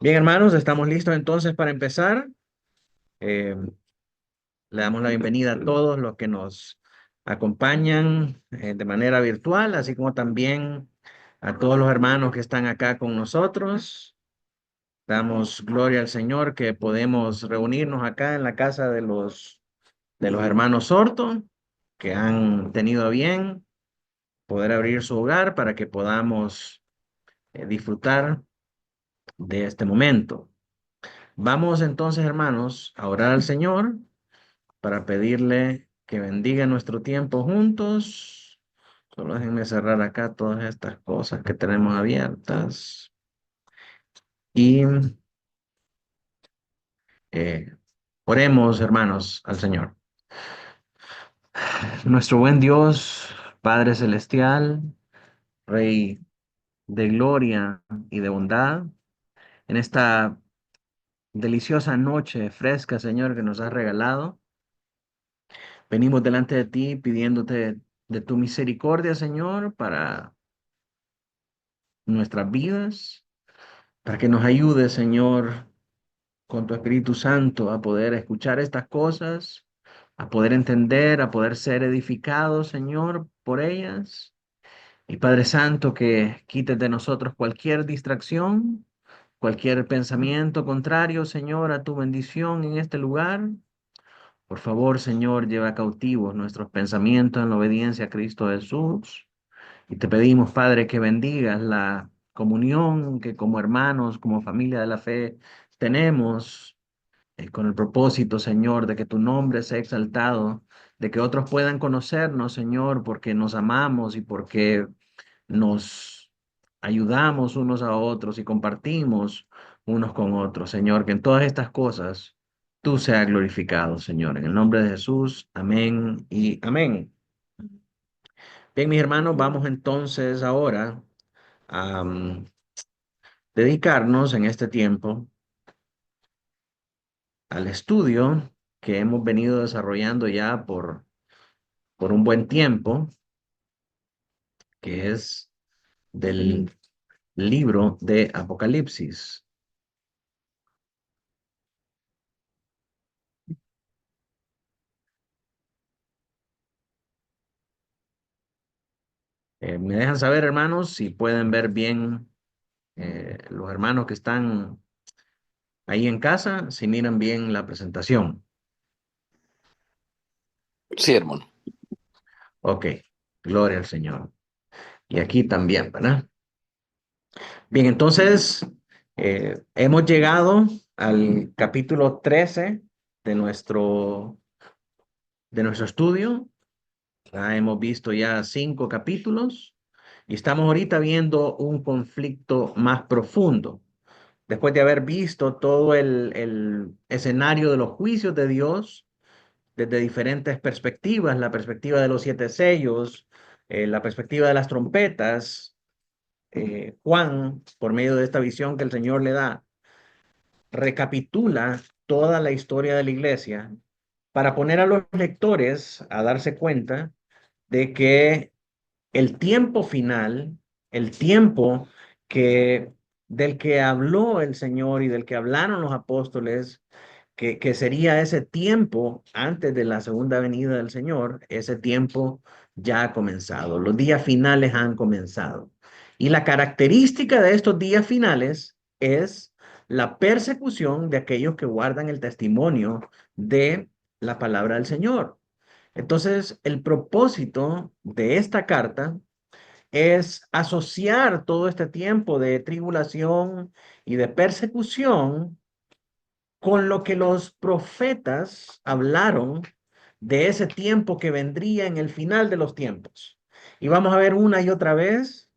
Bien, hermanos, estamos listos entonces para empezar. Eh, Le damos la bienvenida a todos los que nos acompañan de manera virtual, así como también a todos los hermanos que están acá con nosotros. Damos gloria al Señor que podemos reunirnos acá en la casa de los hermanos Sorto, que han tenido a bien poder abrir su hogar para que podamos disfrutar de este momento. Vamos entonces, hermanos, a orar al Señor para pedirle que bendiga nuestro tiempo juntos. Solo déjenme cerrar acá todas estas cosas que tenemos abiertas. Y eh, oremos, hermanos, al Señor. Nuestro buen Dios, Padre Celestial, Rey de gloria y de bondad, en esta deliciosa noche fresca, Señor, que nos has regalado. Venimos delante de ti pidiéndote de tu misericordia, Señor, para nuestras vidas, para que nos ayudes, Señor, con tu Espíritu Santo a poder escuchar estas cosas, a poder entender, a poder ser edificados, Señor, por ellas. Y Padre Santo, que quites de nosotros cualquier distracción, cualquier pensamiento contrario, Señor, a tu bendición en este lugar. Por favor, Señor, lleva cautivos nuestros pensamientos en la obediencia a Cristo Jesús. Y te pedimos, Padre, que bendigas la comunión que como hermanos, como familia de la fe tenemos, con el propósito, Señor, de que tu nombre sea exaltado, de que otros puedan conocernos, Señor, porque nos amamos y porque nos ayudamos unos a otros y compartimos unos con otros, Señor, que en todas estas cosas tú seas glorificado, Señor. En el nombre de Jesús, amén y amén. Bien, mis hermanos, vamos entonces ahora a dedicarnos en este tiempo al estudio que hemos venido desarrollando ya por un buen tiempo, que es del libro de Apocalipsis. Me dejan saber, hermanos, si pueden ver bien los hermanos que están ahí en casa, si miran bien la presentación. Sí, hermano. Ok, gloria al Señor. Y aquí también, ¿verdad? Bien, entonces hemos llegado al capítulo 13 de nuestro estudio. Hemos visto ya 5 capítulos y estamos ahorita viendo un conflicto más profundo. Después de haber visto todo el escenario de los juicios de Dios desde diferentes perspectivas, la perspectiva de los 7 sellos, la perspectiva de las trompetas, Juan, por medio de esta visión que el Señor le da, recapitula toda la historia de la iglesia para poner a los lectores a darse cuenta de que el tiempo final, el tiempo que del que habló el Señor y del que hablaron los apóstoles, que sería ese tiempo antes de la segunda venida del Señor, ese tiempo ya ha comenzado, los días finales han comenzado. Y la característica de estos días finales es la persecución de aquellos que guardan el testimonio de la palabra del Señor. Entonces, el propósito de esta carta es asociar todo este tiempo de tribulación y de persecución con lo que los profetas hablaron de ese tiempo que vendría en el final de los tiempos. Y vamos a ver una y otra vez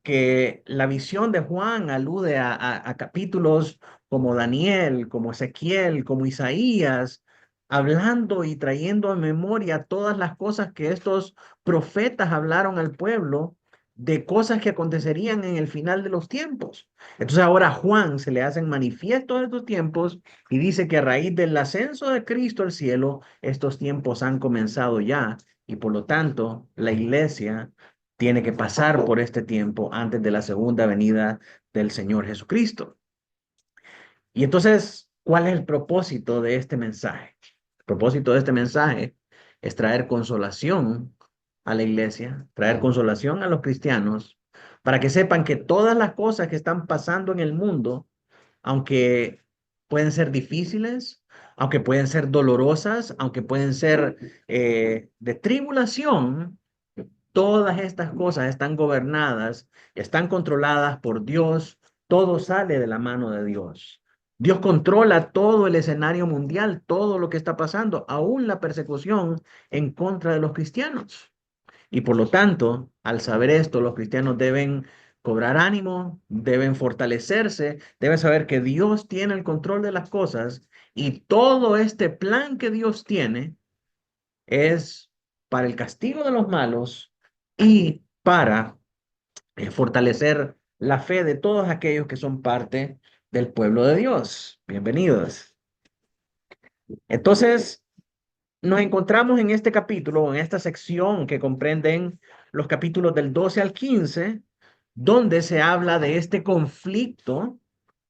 que la visión de Juan alude a capítulos como Daniel, como Ezequiel, como Isaías, hablando y trayendo a memoria todas las cosas que estos profetas hablaron al pueblo de cosas que acontecerían en el final de los tiempos. Entonces ahora a Juan se le hacen manifiestos estos tiempos y dice que a raíz del ascenso de Cristo al cielo, estos tiempos han comenzado ya y por lo tanto la iglesia tiene que pasar por este tiempo antes de la segunda venida del Señor Jesucristo. Y entonces, ¿cuál es el propósito de este mensaje? El propósito de este mensaje es traer consolación a la iglesia, traer consolación a los cristianos, para que sepan que todas las cosas que están pasando en el mundo, aunque pueden ser difíciles, aunque pueden ser dolorosas, aunque pueden ser de tribulación, todas estas cosas están gobernadas, están controladas por Dios, todo sale de la mano de Dios. Dios controla todo el escenario mundial, todo lo que está pasando, aún la persecución en contra de los cristianos. Y por lo tanto, al saber esto, los cristianos deben cobrar ánimo, deben fortalecerse, deben saber que Dios tiene el control de las cosas y todo este plan que Dios tiene es para el castigo de los malos y para fortalecer la fe de todos aquellos que son parte del pueblo de Dios. Bienvenidos. Entonces, nos encontramos en este capítulo, en esta sección que comprenden los capítulos del 12 al 15, donde se habla de este conflicto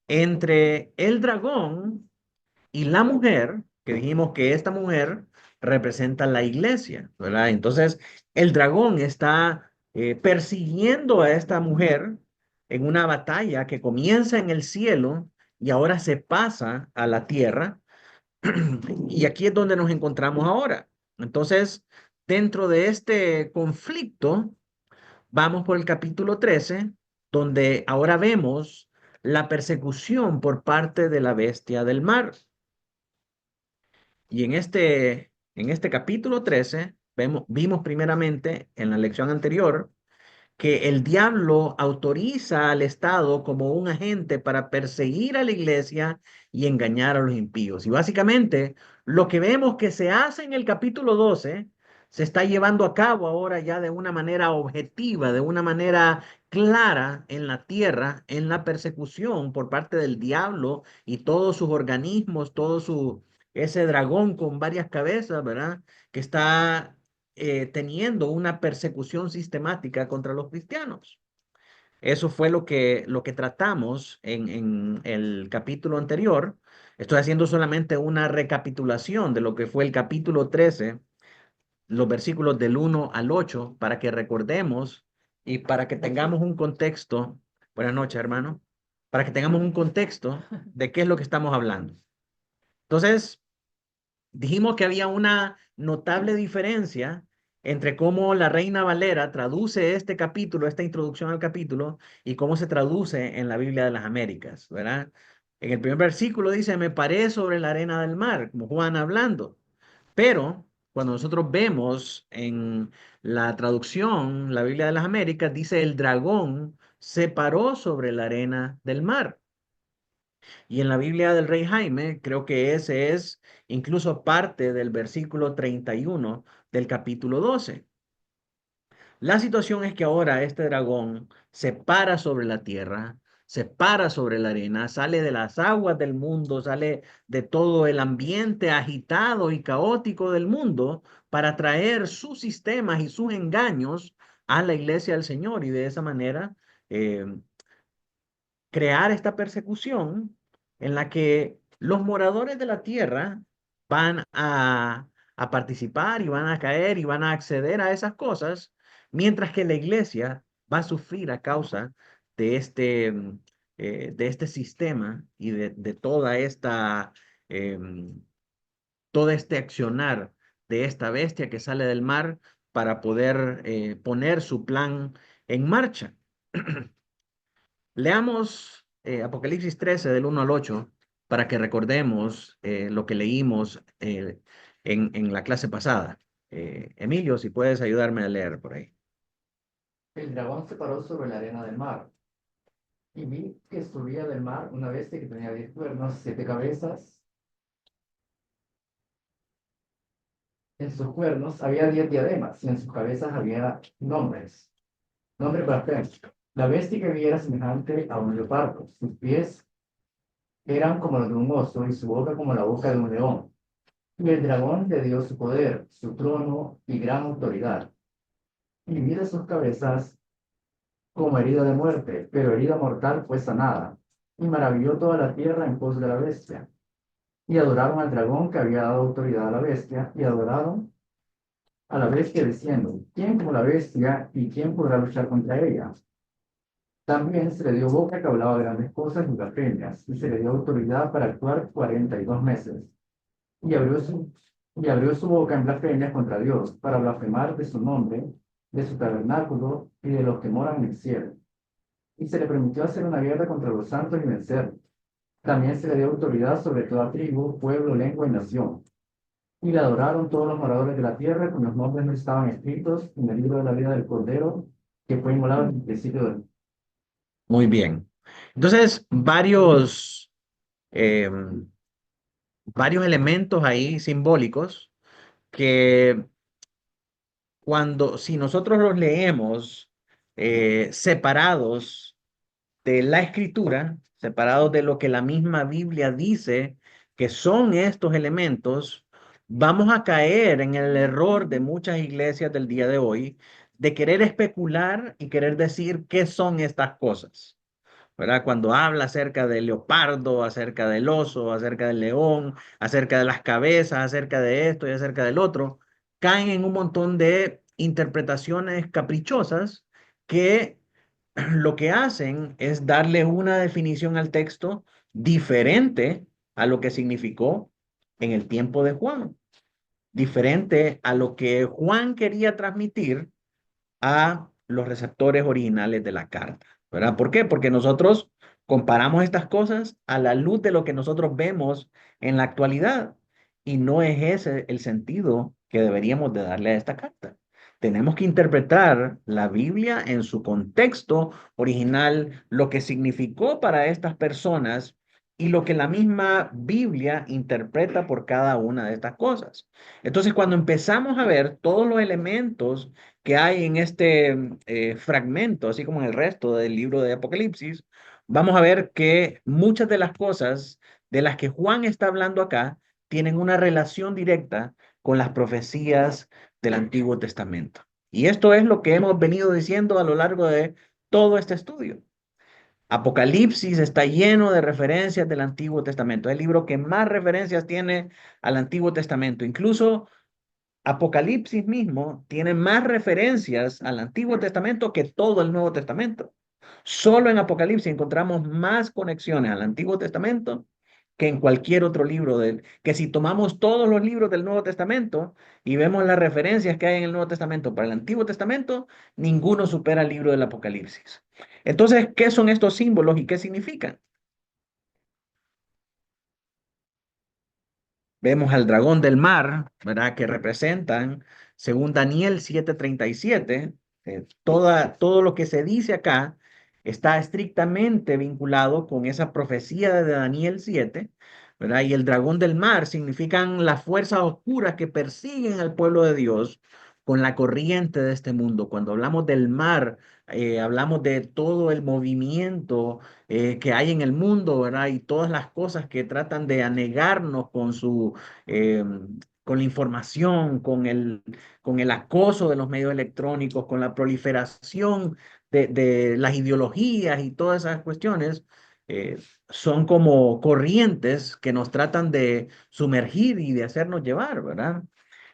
entre el dragón y la mujer, que dijimos que esta mujer representa la iglesia, ¿verdad? Entonces, el dragón está persiguiendo a esta mujer en una batalla que comienza en el cielo y ahora se pasa a la tierra. Y aquí es donde nos encontramos ahora. Entonces, dentro de este conflicto, vamos por el capítulo 13, donde ahora vemos la persecución por parte de la bestia del mar. Y en este capítulo 13 vimos primeramente en la lección anterior que el diablo autoriza al Estado como un agente para perseguir a la iglesia y engañar a los impíos. Y básicamente lo que vemos que se hace en el capítulo 12 se está llevando a cabo ahora ya de una manera objetiva, de una manera clara en la tierra, en la persecución por parte del diablo y todos sus organismos, ese dragón con varias cabezas, ¿verdad? Que está teniendo una persecución sistemática contra los cristianos. Eso fue lo que tratamos en el capítulo anterior. Estoy haciendo solamente una recapitulación de lo que fue el capítulo 13, los versículos del 1 al 8, para que recordemos y para que tengamos un contexto. Buenas noches, hermano. Para que tengamos un contexto de qué es lo que estamos hablando. Entonces, dijimos que había una notable diferencia entre cómo la Reina Valera traduce este capítulo, esta introducción al capítulo, y cómo se traduce en la Biblia de las Américas, ¿verdad? En el primer versículo dice, me paré sobre la arena del mar, como Juan hablando. Pero cuando nosotros vemos en la traducción, la Biblia de las Américas, dice, el dragón se paró sobre la arena del mar. Y en la Biblia del Rey Jaime, creo que ese es incluso parte del versículo 31 del capítulo 12. La situación es que ahora este dragón se para sobre la tierra, se para sobre la arena, sale de las aguas del mundo, sale de todo el ambiente agitado y caótico del mundo para traer sus sistemas y sus engaños a la iglesia del Señor y de esa manera eh, crear esta persecución en la que los moradores de la tierra van a participar y van a caer y van a acceder a esas cosas, mientras que la iglesia va a sufrir a causa de de este sistema y de toda todo este accionar de esta bestia que sale del mar para poder poner su plan en marcha. Leamos Apocalipsis 13 del 1 al 8 para que recordemos lo que leímos en la clase pasada. Emilio, si puedes ayudarme a leer por ahí. El dragón se paró sobre la arena del mar, y vi que subía del mar una bestia que tenía 10 cuernos, 7 cabezas. En sus cuernos había 10 diademas, y en sus cabezas había nombres blasfemos. La bestia que vi era semejante a un leopardo. Sus pies eran como los de un oso, y su boca como la boca de un león. Y el dragón le dio su poder, su trono y gran autoridad. Y vi de sus cabezas como herida de muerte, pero herida mortal fue sanada. y maravilló toda la tierra en pos de la bestia. Y adoraron al dragón que había dado autoridad a la bestia, y adoraron a la bestia diciendo, ¿quién como la bestia y quién podrá luchar contra ella? También se le dio boca que hablaba grandes cosas y blasfemias, y se le dio autoridad para actuar 42 meses. Y abrió su, y abrió su boca en blasfemias contra Dios, para blasfemar de su nombre, de su tabernáculo y de los que moran en el cielo. Y se le permitió hacer una guerra contra los santos y vencer. También se le dio autoridad sobre toda tribu, pueblo, lengua y nación. Y le adoraron todos los moradores de la tierra, cuyos nombres no estaban escritos en el libro de la vida del Cordero, que fue inmolado en el principio del... Muy bien. Entonces, eh, varios elementos ahí simbólicos que si nosotros los leemos separados de la escritura, separados de lo que la misma Biblia dice que son estos elementos, vamos a caer en el error de muchas iglesias del día de hoy de querer especular y querer decir qué son estas cosas. ¿Verdad? Cuando habla acerca del leopardo, acerca del oso, acerca del león, acerca de las cabezas, acerca de esto y acerca del otro, caen en un montón de interpretaciones caprichosas que lo que hacen es darle una definición al texto diferente a lo que significó en el tiempo de Juan, diferente a lo que Juan quería transmitir a los receptores originales de la carta, ¿verdad? ¿Por qué? Porque nosotros comparamos estas cosas a la luz de lo que nosotros vemos en la actualidad y no es ese el sentido que deberíamos de darle a esta carta. Tenemos que interpretar la Biblia en su contexto original, lo que significó para estas personas y lo que la misma Biblia interpreta por cada una de estas cosas. Entonces, cuando empezamos a ver todos los elementos que hay en este fragmento, así como en el resto del libro de Apocalipsis, vamos a ver que muchas de las cosas de las que Juan está hablando acá tienen una relación directa con las profecías del Antiguo Testamento. Y esto es lo que hemos venido diciendo a lo largo de todo este estudio. Apocalipsis está lleno de referencias del Antiguo Testamento. Es el libro que más referencias tiene al Antiguo Testamento. Incluso Apocalipsis mismo tiene más referencias al Antiguo Testamento que todo el Nuevo Testamento. Solo en Apocalipsis encontramos más conexiones al Antiguo Testamento que en cualquier otro libro que si tomamos todos los libros del Nuevo Testamento y vemos las referencias que hay en el Nuevo Testamento para el Antiguo Testamento, ninguno supera el libro del Apocalipsis. Entonces, ¿qué son estos símbolos y qué significan? Vemos al dragón del mar, ¿verdad? Que representan, según Daniel 7:37, todo lo que se dice acá está estrictamente vinculado con esa profecía de Daniel 7, ¿verdad? Y el dragón del mar significan las fuerzas oscuras que persiguen al pueblo de Dios con la corriente de este mundo. Cuando hablamos del mar, hablamos de todo el movimiento que hay en el mundo, ¿verdad? Y todas las cosas que tratan de anegarnos eh, con la información, con el acoso de los medios electrónicos, con la proliferación de las ideologías y todas esas cuestiones. Son como corrientes que nos tratan de sumergir y de hacernos llevar, ¿verdad?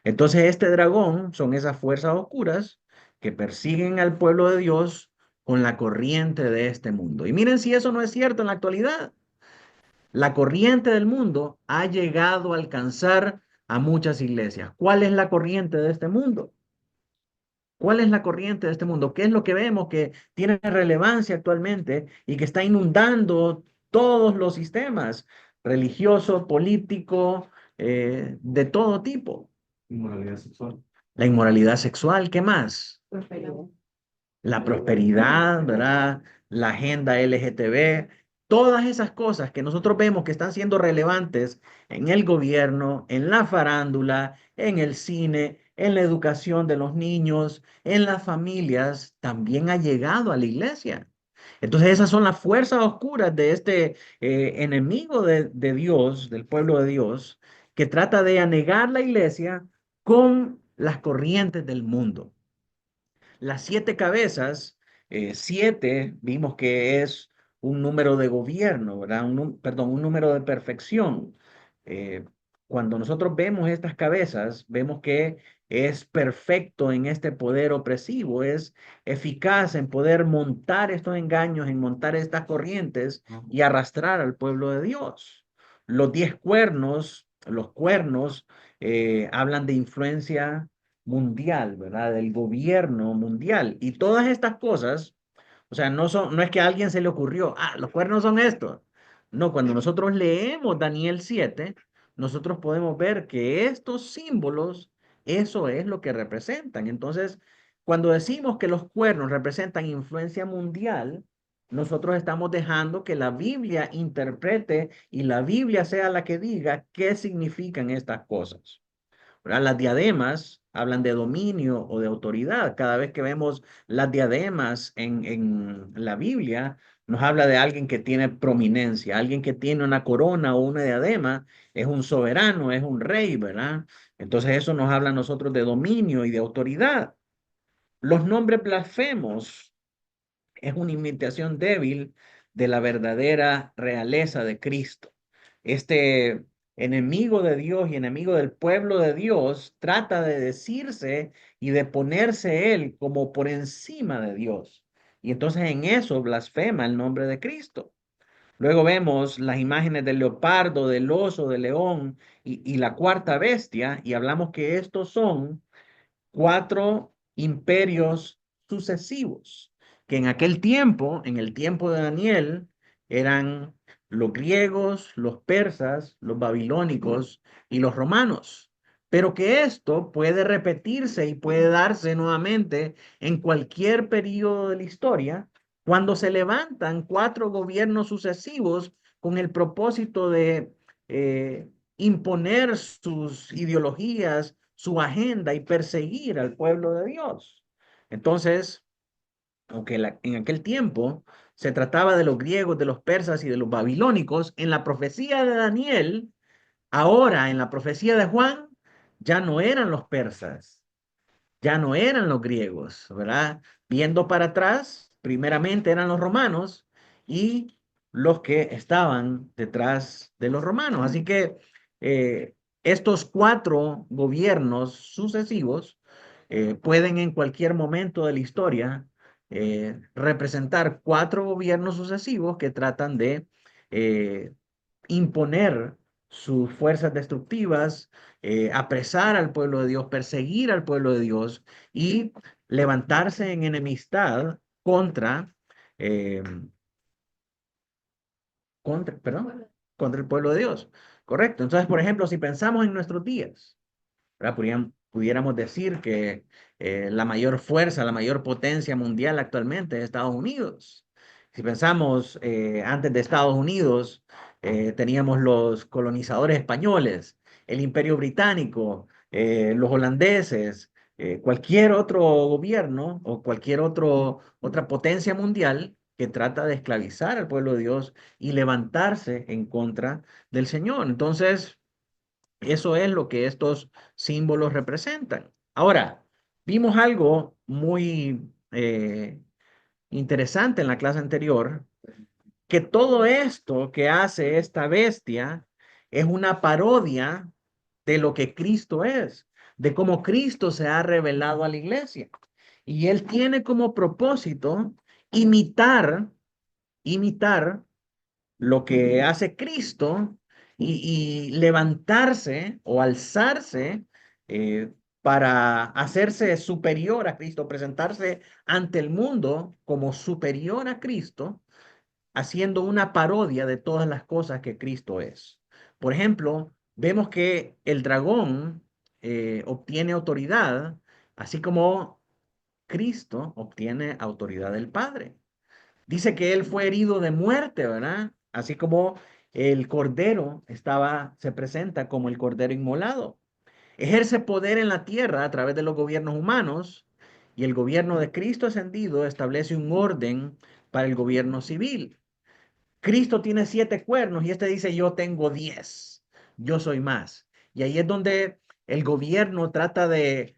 Entonces, este dragón son esas fuerzas oscuras que persiguen al pueblo de Dios con la corriente de este mundo. Y miren si eso no es cierto en la actualidad. La corriente del mundo ha llegado a alcanzar a muchas iglesias. ¿Cuál es la corriente de este mundo? ¿Cuál es la corriente de este mundo? ¿Qué es lo que vemos que tiene relevancia actualmente y que está inundando todos los sistemas religioso, político, de todo tipo? Inmoralidad sexual. La inmoralidad sexual, ¿qué más? Prosperidad. La prosperidad, ¿verdad? La agenda LGTB, todas esas cosas que nosotros vemos que están siendo relevantes en el gobierno, en la farándula, en el cine, en la educación de los niños, en las familias, también ha llegado a la iglesia. Entonces esas son las fuerzas oscuras de este enemigo de Dios, del pueblo de Dios, que trata de anegar la iglesia con las corrientes del mundo. Las siete cabezas, siete, vimos que es un número de gobierno, ¿verdad? Perdón, un número de perfección. Eh, Cuando nosotros vemos estas cabezas, vemos que es perfecto en este poder opresivo, es eficaz en poder montar estos engaños, en montar estas corrientes y arrastrar al pueblo de Dios. Los 10 cuernos, los cuernos, hablan de influencia mundial, ¿verdad? Del gobierno mundial. Y todas estas cosas, o sea, no es que a alguien se le ocurrió, los cuernos son estos. No, cuando nosotros leemos Daniel 7, nosotros podemos ver que estos símbolos, eso es lo que representan. Entonces, cuando decimos que los cuernos representan influencia mundial, nosotros estamos dejando que la Biblia interprete y la Biblia sea la que diga qué significan estas cosas. ¿Verdad? Las diademas hablan de dominio o de autoridad. Cada vez que vemos las diademas en la Biblia, nos habla de alguien que tiene prominencia, alguien que tiene una corona o una diadema, es un soberano, es un rey, ¿verdad? Entonces eso nos habla a nosotros de dominio y de autoridad. Los nombres blasfemos es una imitación débil de la verdadera realeza de Cristo. Este enemigo de Dios y enemigo del pueblo de Dios trata de decirse y de ponerse él como por encima de Dios. Y entonces en eso blasfema el nombre de Cristo. Luego vemos las imágenes del leopardo, del oso, del león y la cuarta bestia y hablamos que estos son 4 imperios sucesivos, que en aquel tiempo, en el tiempo de Daniel, eran los griegos, los persas, los babilónicos y los romanos. Pero que esto puede repetirse y puede darse nuevamente en cualquier periodo de la historia, cuando se levantan 4 gobiernos sucesivos con el propósito de imponer sus ideologías, su agenda y perseguir al pueblo de Dios. Entonces, aunque en aquel tiempo se trataba de los griegos, de los persas y de los babilónicos, en la profecía de Daniel, ahora en la profecía de Juan, ya no eran los persas, ya no eran los griegos, ¿verdad? Viendo para atrás, primeramente eran los romanos y los que estaban detrás de los romanos. Así que estos 4 gobiernos sucesivos pueden en cualquier momento de la historia representar 4 gobiernos sucesivos que tratan de eh, imponer sus fuerzas destructivas, apresar al pueblo de Dios, perseguir al pueblo de Dios y levantarse en enemistad eh, perdón, contra el pueblo de Dios. Correcto. Entonces, por ejemplo, si pensamos en nuestros días, ¿verdad? Pudiéramos decir que la mayor fuerza, la mayor potencia mundial actualmente es Estados Unidos. Si pensamos antes de Estados Unidos, teníamos los colonizadores españoles, el Imperio Británico, los holandeses, cualquier otro gobierno o otra potencia mundial que trata de esclavizar al pueblo de Dios y levantarse en contra del Señor. Entonces, eso es lo que estos símbolos representan. Ahora, vimos algo muy interesante en la clase anterior, que todo esto que hace esta bestia es una parodia de lo que Cristo es, de cómo Cristo se ha revelado a la iglesia. Y él tiene como propósito imitar, imitar lo que hace Cristo y levantarse o alzarse eh, para hacerse superior a Cristo, presentarse ante el mundo como superior a Cristo, haciendo una parodia de todas las cosas que Cristo es. Por ejemplo, vemos que el dragón obtiene autoridad, así como Cristo obtiene autoridad del Padre. Dice que él fue herido de muerte, ¿verdad? Así como el cordero se presenta como el cordero inmolado. Ejerce poder en la tierra a través de los gobiernos humanos y el gobierno de Cristo ascendido establece un orden para el gobierno civil. Cristo tiene 7 cuernos y este dice, yo tengo 10, yo soy más. Y ahí es donde el gobierno trata de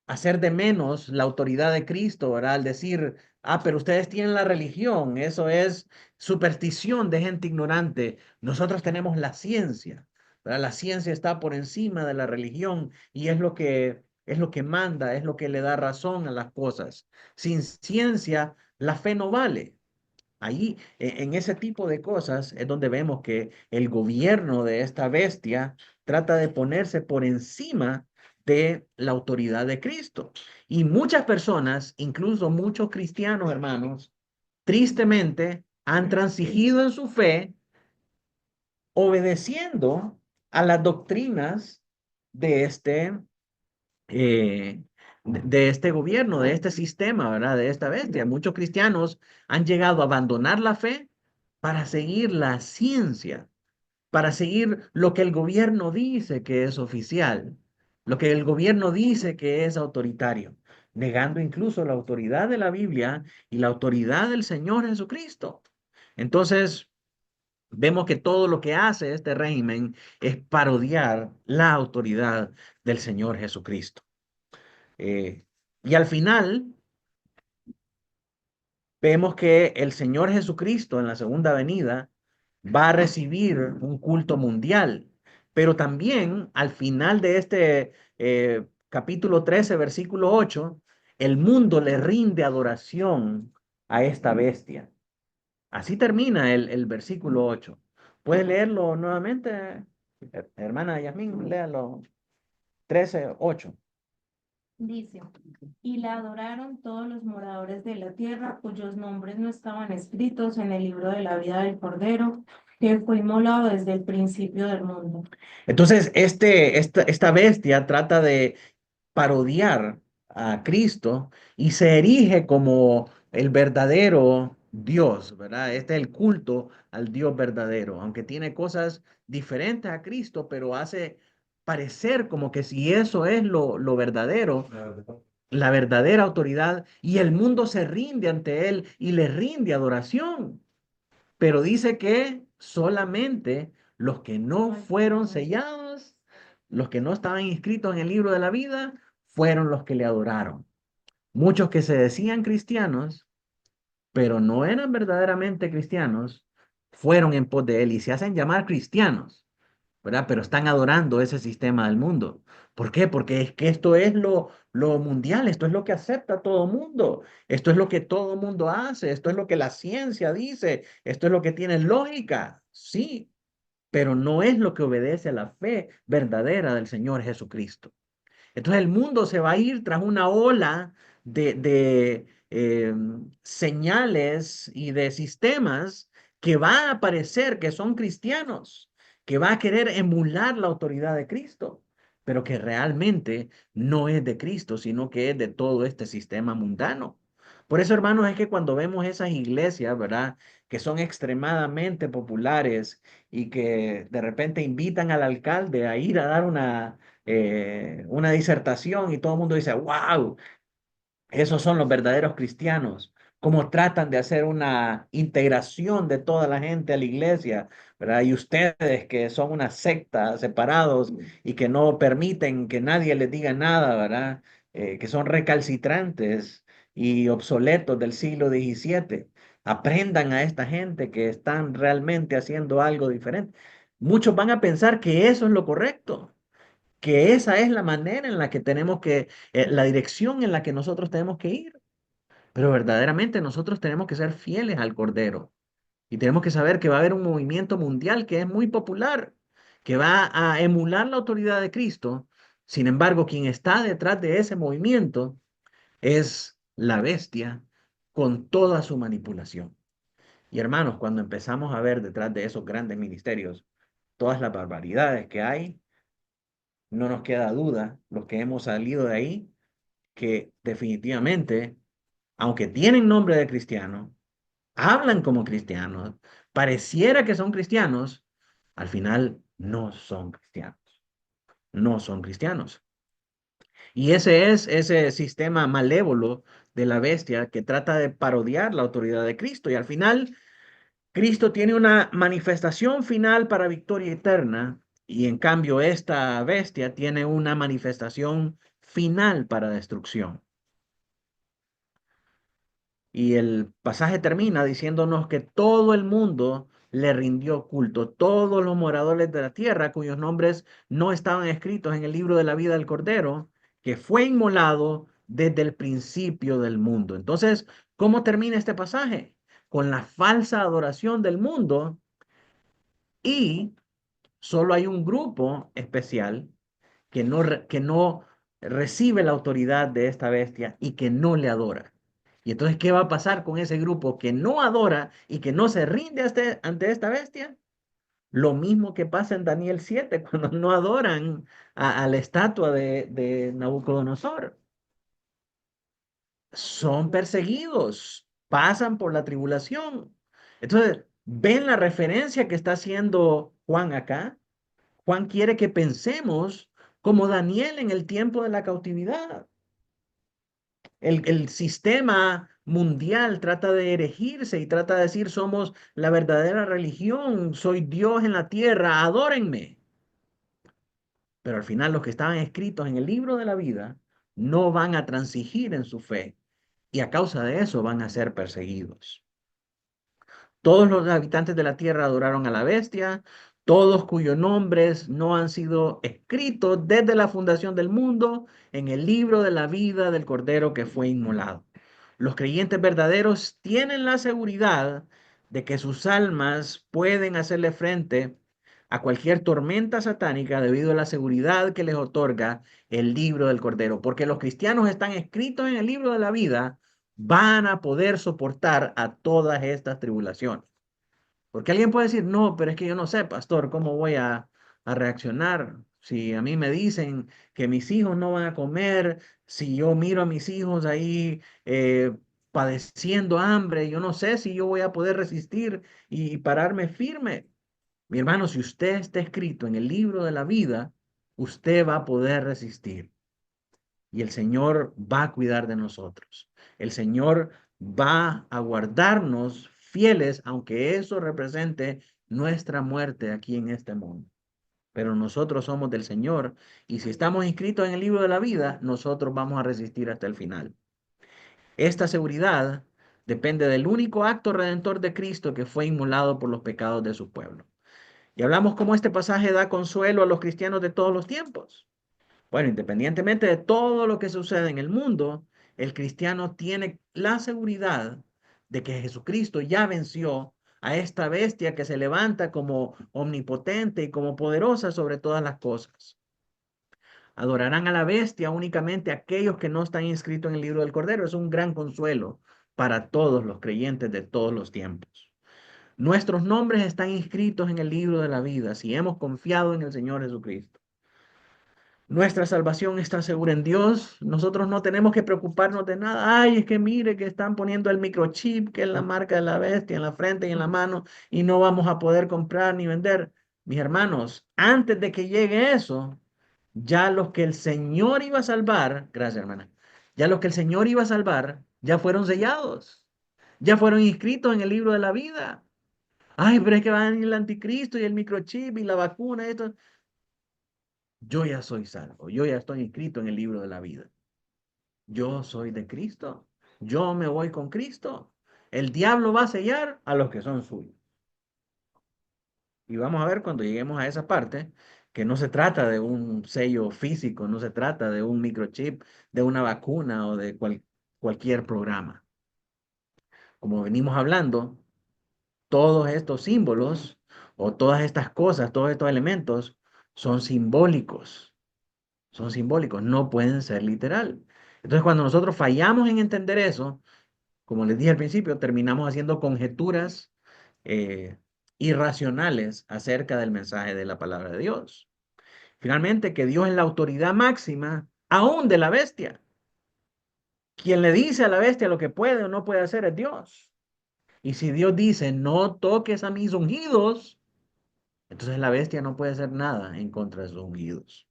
hacer de menos la autoridad de Cristo, ¿verdad? Al decir, Ah, pero ustedes tienen la religión, eso es superstición de gente ignorante. Nosotros tenemos la ciencia, ¿verdad? La ciencia está por encima de la religión y es lo que manda, es lo que le da razón a las cosas. Sin ciencia, la fe no vale. Ahí, en ese tipo de cosas, es donde vemos que el gobierno de esta bestia trata de ponerse por encima de la autoridad de Cristo. Y muchas personas, incluso muchos cristianos, hermanos, tristemente han transigido en su fe obedeciendo a las doctrinas de eh, de este gobierno, de este sistema, ¿verdad? De esta bestia. Muchos cristianos han llegado a abandonar la fe para seguir la ciencia, para seguir lo que el gobierno dice que es oficial, lo que el gobierno dice que es autoritario, negando incluso la autoridad de la Biblia y la autoridad del Señor Jesucristo. Entonces, vemos que todo lo que hace este régimen es parodiar la autoridad del Señor Jesucristo. Eh, y al final vemos que el Señor Jesucristo en la segunda venida va a recibir un culto mundial, pero también al final de este capítulo 13 versículo 8 el mundo le rinde adoración a esta bestia. Así termina el versículo 8. ¿Puedes leerlo nuevamente, hermana Yasmín? Léalo. 13:8. Dice, y la adoraron todos los moradores de la tierra, cuyos nombres no estaban escritos en el libro de la vida del Cordero, que fue inmolado desde el principio del mundo. Entonces, esta bestia trata de parodiar a Cristo y se erige como el verdadero Dios, ¿verdad? Este es el culto al Dios verdadero, aunque tiene cosas diferentes a Cristo, pero hace parecer como que si eso es lo verdadero, la verdadera autoridad, y el mundo se rinde ante él y le rinde adoración. Pero dice que solamente los que no fueron sellados, los que no estaban inscritos en el libro de la vida, fueron los que le adoraron. Muchos que se decían cristianos, pero no eran verdaderamente cristianos, fueron en pos de él y se hacen llamar cristianos, ¿verdad? Pero están adorando ese sistema del mundo. ¿Por qué? Porque es que esto es lo mundial, esto es lo que acepta todo mundo, esto es lo que todo mundo hace, esto es lo que la ciencia dice, esto es lo que tiene lógica, sí, pero no es lo que obedece a la fe verdadera del Señor Jesucristo. Entonces el mundo se va a ir tras una ola de señales y de sistemas que va a parecer que son cristianos, que va a querer emular la autoridad de Cristo, pero que realmente no es de Cristo, sino que es de todo este sistema mundano. Por eso, hermanos, es que cuando vemos esas iglesias, ¿verdad? Que son extremadamente populares y que de repente invitan al alcalde a ir a dar una disertación y todo el mundo dice, wow, esos son los verdaderos cristianos, cómo tratan de hacer una integración de toda la gente a la iglesia, ¿verdad? Y ustedes que son una secta separados y que no permiten que nadie les diga nada, ¿verdad? Que son recalcitrantes y obsoletos del siglo XVII. Aprendan a esta gente que están realmente haciendo algo diferente. Muchos van a pensar que eso es lo correcto, que esa es la manera en la que tenemos que, la dirección en la que nosotros tenemos que ir. Pero verdaderamente nosotros tenemos que ser fieles al Cordero y tenemos que saber que va a haber un movimiento mundial que es muy popular, que va a emular la autoridad de Cristo. Sin embargo, quien está detrás de ese movimiento es la bestia con toda su manipulación. Y hermanos, cuando empezamos a ver detrás de esos grandes ministerios todas las barbaridades que hay, no nos queda duda, los que hemos salido de ahí, que definitivamente, aunque tienen nombre de cristiano, hablan como cristianos, pareciera que son cristianos, al final no son cristianos, no son cristianos. Y ese es ese sistema malévolo de la bestia que trata de parodiar la autoridad de Cristo. Y al final, Cristo tiene una manifestación final para victoria eterna y en cambio esta bestia tiene una manifestación final para destrucción. Y el pasaje termina diciéndonos que todo el mundo le rindió culto, todos los moradores de la tierra cuyos nombres no estaban escritos en el libro de la vida del Cordero, que fue inmolado desde el principio del mundo. Entonces, ¿cómo termina este pasaje? Con la falsa adoración del mundo, y solo hay un grupo especial que no recibe la autoridad de esta bestia y que no le adora. Y entonces, ¿qué va a pasar con ese grupo que no adora y que no se rinde ante esta bestia? Lo mismo que pasa en Daniel 7 cuando no adoran a la estatua de Nabucodonosor. Son perseguidos, pasan por la tribulación. Entonces, ¿ven la referencia que está haciendo Juan acá? Juan quiere que pensemos como Daniel en el tiempo de la cautividad. El sistema mundial trata de erigirse y trata de decir, somos la verdadera religión, soy Dios en la tierra, adórenme. Pero al final los que estaban escritos en el libro de la vida no van a transigir en su fe y a causa de eso van a ser perseguidos. Todos los habitantes de la tierra adoraron a la bestia, todos cuyos nombres no han sido escritos desde la fundación del mundo en el libro de la vida del Cordero que fue inmolado. Los creyentes verdaderos tienen la seguridad de que sus almas pueden hacerle frente a cualquier tormenta satánica debido a la seguridad que les otorga el libro del Cordero, porque los cristianos están escritos en el libro de la vida, van a poder soportar a todas estas tribulaciones. Porque alguien puede decir, no, pero es que yo no sé, pastor, cómo voy a reaccionar. Si a mí me dicen que mis hijos no van a comer, si yo miro a mis hijos ahí padeciendo hambre, yo no sé si yo voy a poder resistir y pararme firme. Mi hermano, si usted está escrito en el libro de la vida, usted va a poder resistir y el Señor va a cuidar de nosotros. El Señor va a guardarnos fieles, aunque eso represente nuestra muerte aquí en este mundo. Pero nosotros somos del Señor y si estamos inscritos en el libro de la vida, nosotros vamos a resistir hasta el final. Esta seguridad depende del único acto redentor de Cristo que fue inmolado por los pecados de su pueblo. Y hablamos cómo este pasaje da consuelo a los cristianos de todos los tiempos. Bueno, independientemente de todo lo que sucede en el mundo, el cristiano tiene la seguridad de que Jesucristo ya venció a esta bestia que se levanta como omnipotente y como poderosa sobre todas las cosas. Adorarán a la bestia únicamente aquellos que no están inscritos en el libro del Cordero. Es un gran consuelo para todos los creyentes de todos los tiempos. Nuestros nombres están inscritos en el libro de la vida si hemos confiado en el Señor Jesucristo. Nuestra salvación está segura en Dios. Nosotros no tenemos que preocuparnos de nada. Ay, es que mire que están poniendo el microchip, que es la marca de la bestia, en la frente y en la mano, y no vamos a poder comprar ni vender. Mis hermanos, antes de que llegue eso, ya los que el Señor iba a salvar, gracias hermana, ya los que el Señor iba a salvar, ya fueron sellados, ya fueron inscritos en el libro de la vida. Ay, pero es que va a venir el anticristo y el microchip y la vacuna y esto. Yo ya soy salvo, yo ya estoy inscrito en el libro de la vida. Yo soy de Cristo, yo me voy con Cristo. El diablo va a sellar a los que son suyos. Y vamos a ver cuando lleguemos a esa parte que no se trata de un sello físico, no se trata de un microchip, de una vacuna o de cualquier programa. Como venimos hablando, todos estos símbolos o todas estas cosas, todos estos elementos son simbólicos. Son simbólicos, no pueden ser literal. Entonces, cuando nosotros fallamos en entender eso, como les dije al principio, terminamos haciendo conjeturas eh, irracionales acerca del mensaje de la palabra de Dios. Finalmente, que Dios es la autoridad máxima, aún de la bestia. Quien le dice a la bestia lo que puede o no puede hacer es Dios. Y si Dios dice, no toques a mis ungidos, entonces la bestia no puede hacer nada en contra de sus ungidos.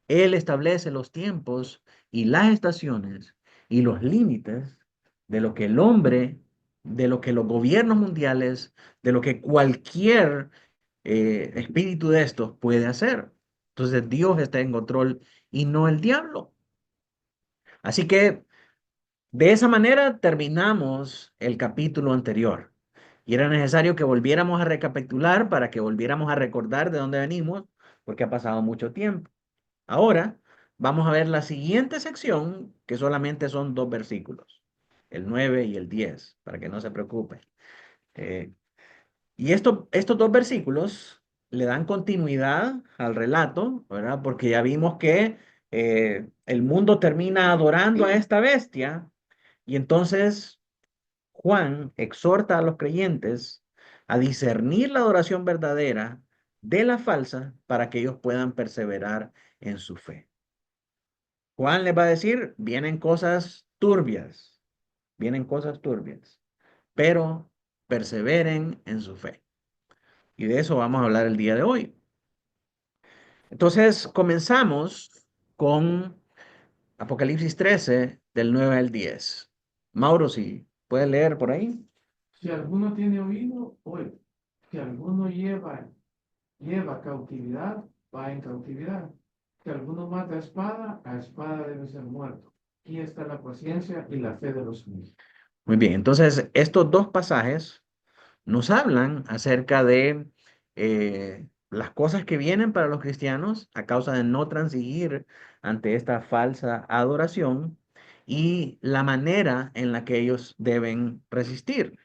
Él establece los tiempos y las estaciones y los límites de lo que el hombre, de lo que los gobiernos mundiales, de lo que cualquier espíritu de estos puede hacer. Entonces Dios está en control y no el diablo. Así que De esa manera terminamos el capítulo anterior. Y era necesario que volviéramos a recapitular para que volviéramos a recordar de dónde venimos, porque ha pasado mucho tiempo. Ahora vamos a ver la siguiente sección, que solamente son 2 versículos, el 9 y el 10, para que no se preocupen. Eh, y estos 2 versículos le dan continuidad al relato, ¿verdad? Porque ya vimos que el mundo termina adorando a esta bestia y entonces Juan exhorta a los creyentes a discernir la adoración verdadera de la falsa para que ellos puedan perseverar en su fe. Juan les va a decir, vienen cosas turbias, pero perseveren en su fe. Y de eso vamos a hablar el día de hoy. Entonces, comenzamos con Apocalipsis 13, del 9 al 10. Mauro, si puede leer por ahí. Si alguno tiene oído, oye. Si alguno lleva cautividad, va en cautividad. Si alguno mata a espada debe ser muerto. Aquí está la paciencia y la fe de los míos. Muy bien, entonces estos 2 pasajes nos hablan acerca de las cosas que vienen para los cristianos a causa de no transigir ante esta falsa adoración y la manera en la que ellos deben resistir.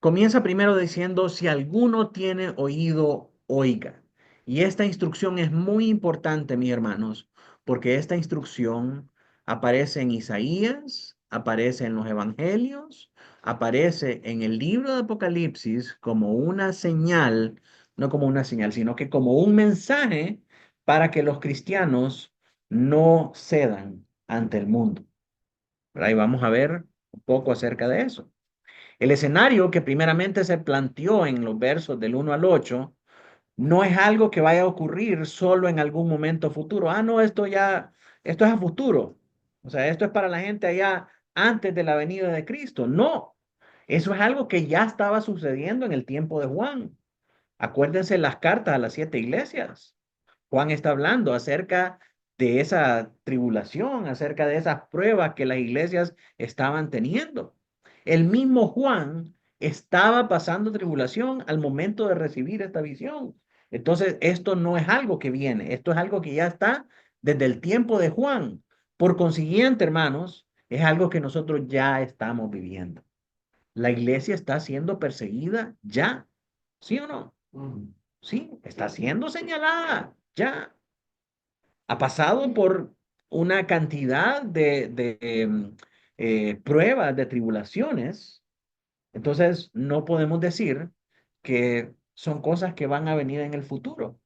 Comienza primero diciendo, si alguno tiene oído, oiga. Y esta instrucción es muy importante, mis hermanos, porque esta instrucción aparece en Isaías, aparece en los evangelios, aparece en el libro de Apocalipsis como una señal, no como una señal, sino que como un mensaje para que los cristianos no cedan ante el mundo. ¿Verdad? Y vamos a ver un poco acerca de eso. El escenario que primeramente se planteó en los versos del 1 al 8 no es algo que vaya a ocurrir solo en algún momento futuro. Ah, no, esto es a futuro. O sea, esto es para la gente allá antes de la venida de Cristo. No, eso es algo que ya estaba sucediendo en el tiempo de Juan. Acuérdense las cartas a las 7 iglesias. Juan está hablando acerca de esa tribulación, acerca de esas pruebas que las iglesias estaban teniendo. El mismo Juan estaba pasando tribulación al momento de recibir esta visión. Entonces, esto no es algo que viene, esto es algo que ya está desde el tiempo de Juan. Por consiguiente, hermanos, es algo que nosotros ya estamos viviendo. La iglesia está siendo perseguida ya, ¿sí o no? Sí, está siendo señalada ya. Ha pasado por una cantidad de pruebas, de tribulaciones. Entonces, no podemos decir que son cosas que van a venir en el futuro,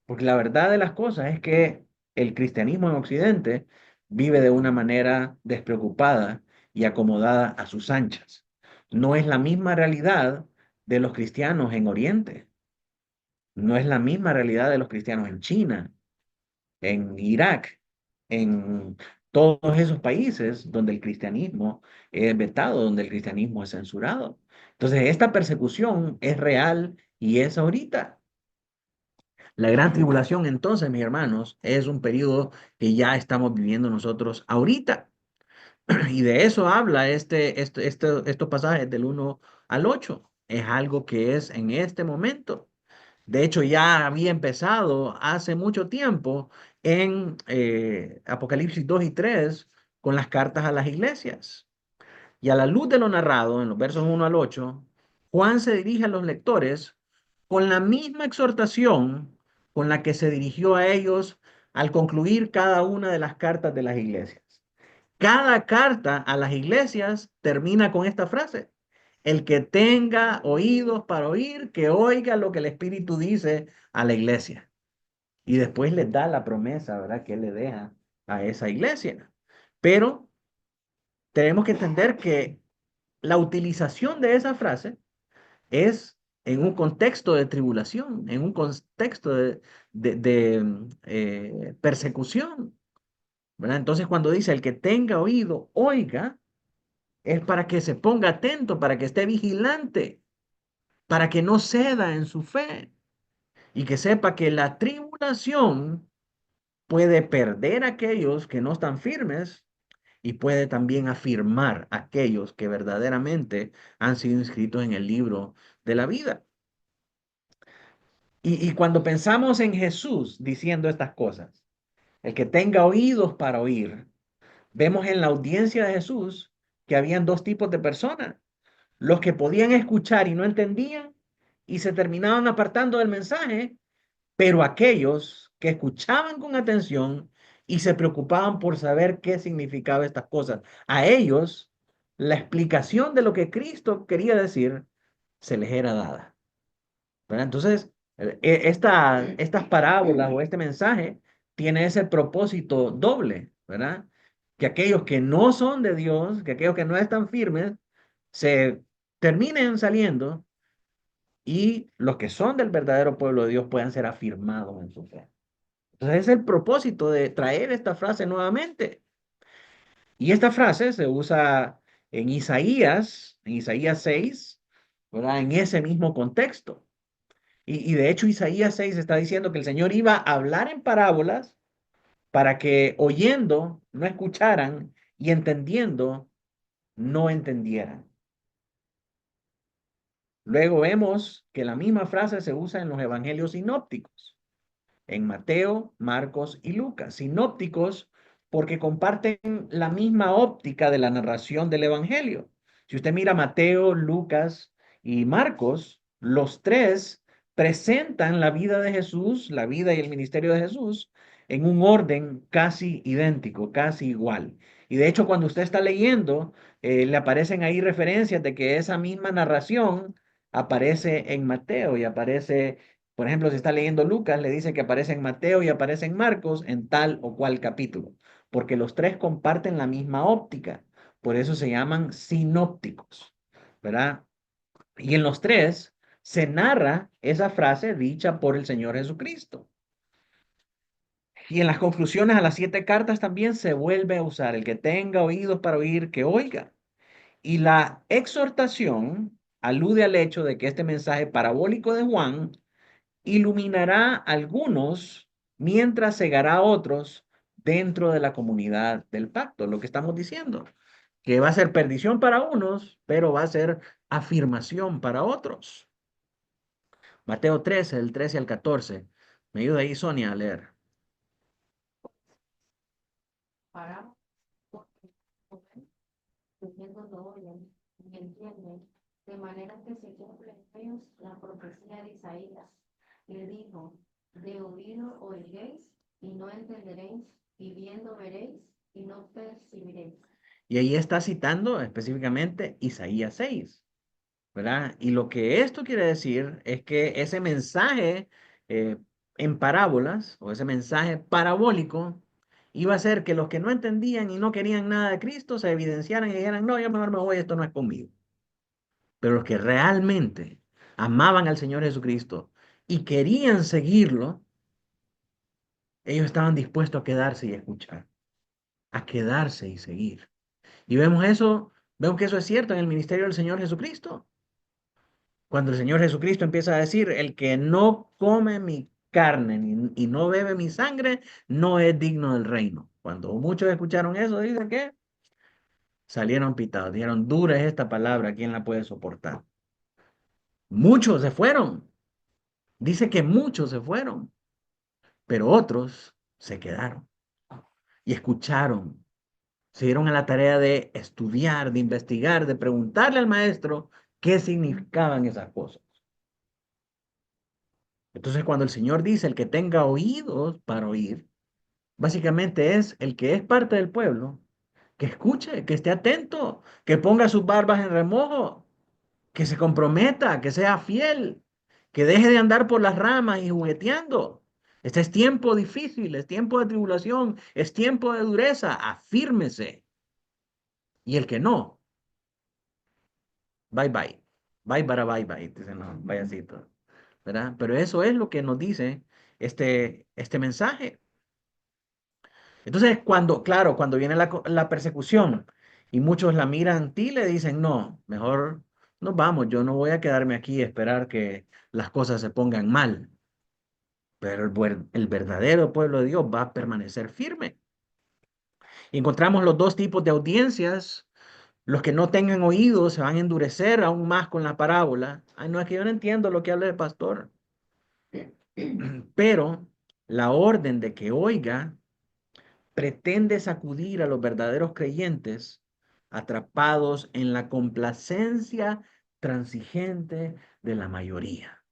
porque la verdad de las cosas es que el cristianismo en Occidente vive de una manera despreocupada y acomodada a sus anchas. No es la misma realidad de los cristianos en Oriente, no es la misma realidad de los cristianos en China, en Irak, en todos esos países donde el cristianismo es vetado, donde el cristianismo es censurado. Entonces, esta persecución es real y es ahorita. La gran tribulación, entonces, mis hermanos, es un periodo que ya estamos viviendo nosotros ahorita. Y de eso habla estos pasajes del 1 al 8. Es algo que es en este momento. De hecho, ya había empezado hace mucho tiempo en Apocalipsis 2 y 3 con las cartas a las iglesias. Y a la luz de lo narrado en los versos 1 al 8, Juan se dirige a los lectores con la misma exhortación con la que se dirigió a ellos al concluir cada una de las cartas de las iglesias. Cada carta a las iglesias termina con esta frase: el que tenga oídos para oír, que oiga lo que el Espíritu dice a la iglesia. Y después les da la promesa, ¿verdad?, que él le deja a esa iglesia. Pero tenemos que entender que la utilización de esa frase es en un contexto de tribulación, en un contexto de persecución, ¿verdad? Entonces, cuando dice el que tenga oído, oiga, es para que se ponga atento, para que esté vigilante, para que no ceda en su fe y que sepa que la tribulación puede perder a aquellos que no están firmes y puede también afirmar a aquellos que verdaderamente han sido inscritos en el libro de la vida. Y cuando pensamos en Jesús diciendo estas cosas, el que tenga oídos para oír, vemos en la audiencia de Jesús que habían dos tipos de personas: los que podían escuchar y no entendían y se terminaban apartando del mensaje, pero aquellos que escuchaban con atención y se preocupaban por saber qué significaba estas cosas, a ellos la explicación de lo que Cristo quería decir se les era dada, ¿verdad? Entonces, estas parábolas o este mensaje tiene ese propósito doble, ¿verdad? Que aquellos que no son de Dios, que aquellos que no están firmes, se terminen saliendo y los que son del verdadero pueblo de Dios puedan ser afirmados en su fe. Entonces, es el propósito de traer esta frase nuevamente. Y esta frase se usa en Isaías 6, ¿verdad? En ese mismo contexto. Y de hecho, Isaías 6 está diciendo que el Señor iba a hablar en parábolas para que oyendo no escucharan y entendiendo no entendieran. Luego vemos que la misma frase se usa en los evangelios sinópticos, en Mateo, Marcos y Lucas. Sinópticos porque comparten la misma óptica de la narración del evangelio. Si usted mira Mateo, Lucas y Marcos, los tres presentan la vida de Jesús, la vida y el ministerio de Jesús en un orden casi idéntico, casi igual. Y de hecho, cuando usted está leyendo, le aparecen ahí referencias de que esa misma narración aparece en Mateo y aparece, por ejemplo, si está leyendo Lucas, le dice que aparece en Mateo y aparece en Marcos en tal o cual capítulo, porque los tres comparten la misma óptica. Por eso se llaman sinópticos, ¿verdad? Y en los tres se narra esa frase dicha por el Señor Jesucristo. Y en las conclusiones a las 7 cartas también se vuelve a usar: el que tenga oídos para oír, que oiga. Y la exhortación alude al hecho de que este mensaje parabólico de Juan iluminará a algunos mientras cegará a otros dentro de la comunidad del pacto. Lo que estamos diciendo, que va a ser perdición para unos, pero va a ser afirmación para otros. Mateo 13, del 13 al 14. Me ayuda ahí Sonia a leer. Para porque diciendo lo oyen y entienden, de manera que se cumple en ellos la profecía de Isaías, que dijo: de oído oiréis y no entenderéis, y viendo veréis y no percibiréis. Y ahí está citando específicamente Isaías 6, ¿verdad? Y lo que esto quiere decir es que ese mensaje eh, en parábolas o ese mensaje parabólico iba a ser que los que no entendían y no querían nada de Cristo se evidenciaran y dijeran: no, yo mejor me voy, esto no es conmigo. Pero los que realmente amaban al Señor Jesucristo y querían seguirlo, ellos estaban dispuestos a quedarse y escuchar, a quedarse y seguir. Y vemos que eso es cierto en el ministerio del Señor Jesucristo. Cuando el Señor Jesucristo empieza a decir: el que no come mi carne y no bebe mi sangre, no es digno del reino. Cuando muchos escucharon eso, dicen que salieron pitados, dijeron: dura es esta palabra, ¿quién la puede soportar? Muchos se fueron. Dice que muchos se fueron, pero otros se quedaron y escucharon. Se dieron a la tarea de estudiar, de investigar, de preguntarle al maestro qué significaban esas cosas. Entonces, cuando el Señor dice: el que tenga oídos para oír, básicamente es el que es parte del pueblo, que escuche, que esté atento, que ponga sus barbas en remojo, que se comprometa, que sea fiel, que deje de andar por las ramas y jugueteando. Este es tiempo difícil, es tiempo de tribulación, es tiempo de dureza, afírmese. Y el que no, bye bye, bye para bye bye, dice, no, vayacito, ¿verdad? Pero eso es lo que nos dice este mensaje. Entonces, claro, cuando viene la persecución y muchos la miran a ti, le dicen: no, mejor nos vamos, yo no voy a quedarme aquí y esperar que las cosas se pongan mal. pero el verdadero pueblo de Dios va a permanecer firme. Y encontramos los dos tipos de audiencias. Los que no tengan oídos se van a endurecer aún más con la parábola. Ay, no, es que yo no entiendo lo que habla el pastor. Pero la orden de que oiga pretende sacudir a los verdaderos creyentes atrapados en la complacencia transigente de la mayoría.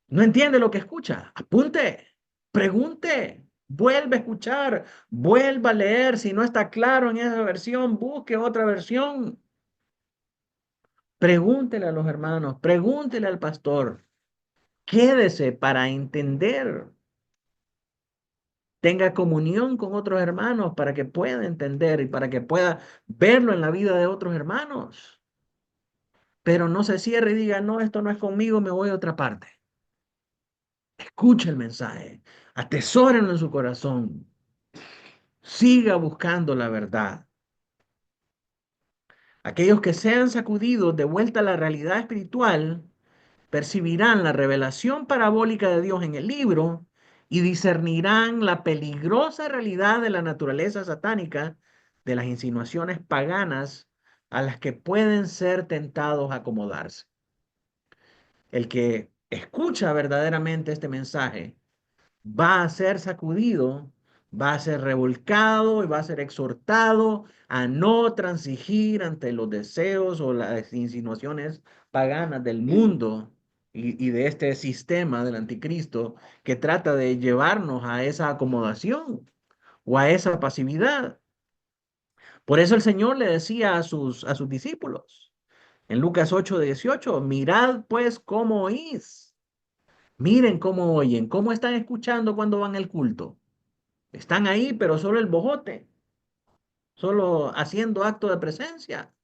¿No entiende lo que escucha? Apunte, pregunte, vuelve a escuchar, vuelva a leer. Si no está claro en esa versión, busque otra versión. Pregúntele a los hermanos, pregúntele al pastor. Quédese para entender. Tenga comunión con otros hermanos para que pueda entender y para que pueda verlo en la vida de otros hermanos. Pero no se cierre y diga, no, esto no es conmigo, me voy a otra parte. Escuche el mensaje, atesórenlo en su corazón. Siga buscando la verdad. Aquellos que sean sacudidos de vuelta a la realidad espiritual percibirán la revelación parabólica de Dios en el libro y discernirán la peligrosa realidad de la naturaleza satánica, de las insinuaciones paganas a las que pueden ser tentados a acomodarse. El que escucha verdaderamente este mensaje va a ser sacudido, va a ser revolcado y va a ser exhortado a no transigir ante los deseos o las insinuaciones paganas del mundo y de este sistema del anticristo que trata de llevarnos a esa acomodación o a esa pasividad. Por eso el Señor le decía a sus discípulos en Lucas 8:18, mirad pues cómo oís, miren cómo oyen, cómo están escuchando cuando van al culto. Están ahí, pero solo el bojote, solo haciendo acto de presencia.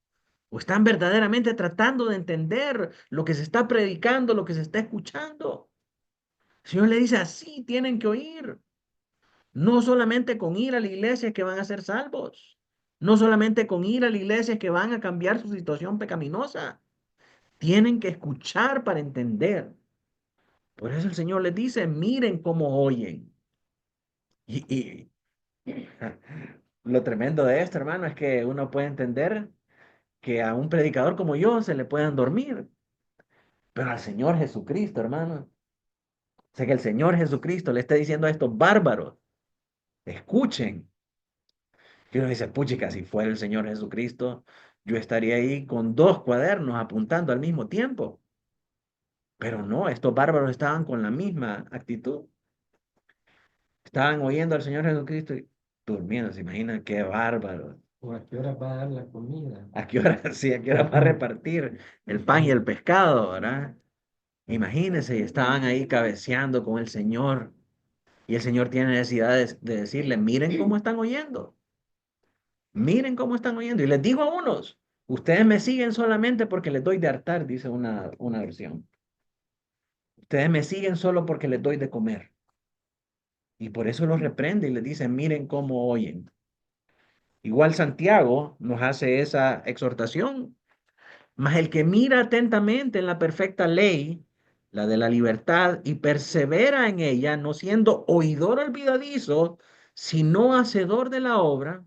O están verdaderamente tratando de entender lo que se está predicando, lo que se está escuchando. El Señor le dice, así tienen que oír. No solamente con ir a la iglesia es que van a ser salvos. No solamente con ir a la iglesia es que van a cambiar su situación pecaminosa. Tienen que escuchar para entender. Por eso el Señor les dice, miren cómo oyen. Y lo tremendo de esto, hermano, es que uno puede entender que a un predicador como yo se le puedan dormir, pero al Señor Jesucristo, hermano, sé que el Señor Jesucristo le está diciendo a estos bárbaros, escuchen. Y uno dice, puchica, si fuera el Señor Jesucristo, yo estaría ahí con dos cuadernos apuntando al mismo tiempo. Pero no, estos bárbaros estaban con la misma actitud. Estaban oyendo al Señor Jesucristo y durmiendo. ¿Se imaginan qué bárbaros? ¿O a qué hora va a dar la comida? ¿A qué hora, sí, a qué hora va a repartir el pan y el pescado, verdad? Imagínense, estaban ahí cabeceando con el Señor y el Señor tiene necesidad de decirle, miren cómo están oyendo, miren cómo están oyendo. Y les digo a unos, ustedes me siguen solamente porque les doy de hartar, dice una versión. Ustedes me siguen solo porque les doy de comer. Y por eso los reprende y les dice, miren cómo oyen. Igual Santiago nos hace esa exhortación. Mas el que mira atentamente en la perfecta ley, la de la libertad, y persevera en ella, no siendo oidor olvidadizo, sino hacedor de la obra,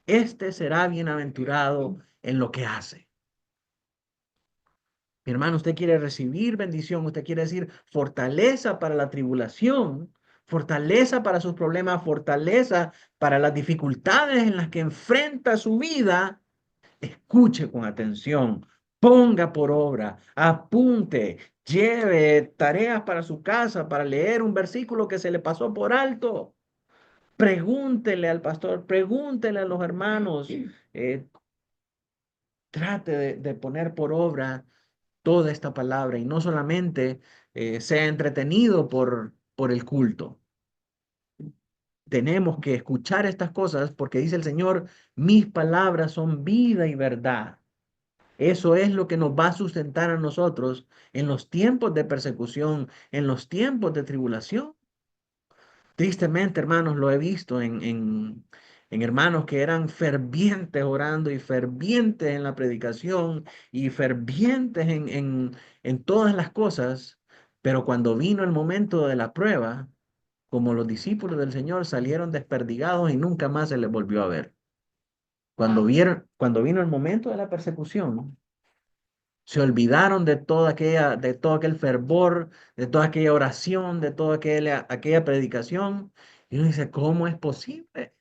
éste será bienaventurado en lo que hace. Mi hermano, usted quiere recibir bendición, usted quiere decir fortaleza para la tribulación, fortaleza para sus problemas, fortaleza para las dificultades en las que enfrenta su vida. Escuche con atención, ponga por obra, apunte, lleve tareas para su casa, para leer un versículo que se le pasó por alto. Pregúntele al pastor, pregúntele a los hermanos, trate de poner por obra toda esta palabra y no solamente sea entretenido por el culto. Tenemos que escuchar estas cosas porque dice el Señor, mis palabras son vida y verdad. Eso es lo que nos va a sustentar a nosotros en los tiempos de persecución, en los tiempos de tribulación. Tristemente, hermanos, lo he visto en hermanos que eran fervientes orando y fervientes en la predicación y fervientes en todas las cosas, Pero cuando vino el momento de la prueba, como los discípulos del Señor salieron desperdigados y nunca más se les volvió a ver. Cuando vino el momento de la persecución, se olvidaron de todo aquel fervor, de toda aquella oración, de toda aquella predicación. Y uno dice, ¿cómo es posible?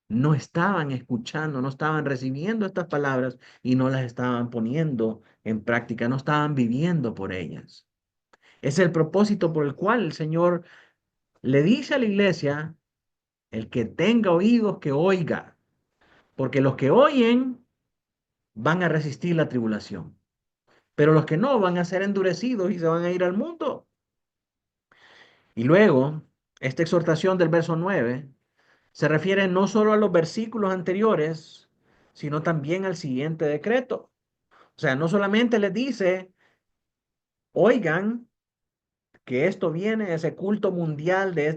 No estaban escuchando, no estaban recibiendo estas palabras y no las estaban poniendo en práctica, no estaban viviendo por ellas. Es el propósito por el cual el Señor le dice a la iglesia, el que tenga oídos que oiga, porque los que oyen van a resistir la tribulación, pero los que no van a ser endurecidos y se van a ir al mundo. Y luego, esta exhortación del verso 9 se refiere no solo a los versículos anteriores, sino también al siguiente decreto. O sea, no solamente les dice, oigan, que esto viene, ese culto mundial de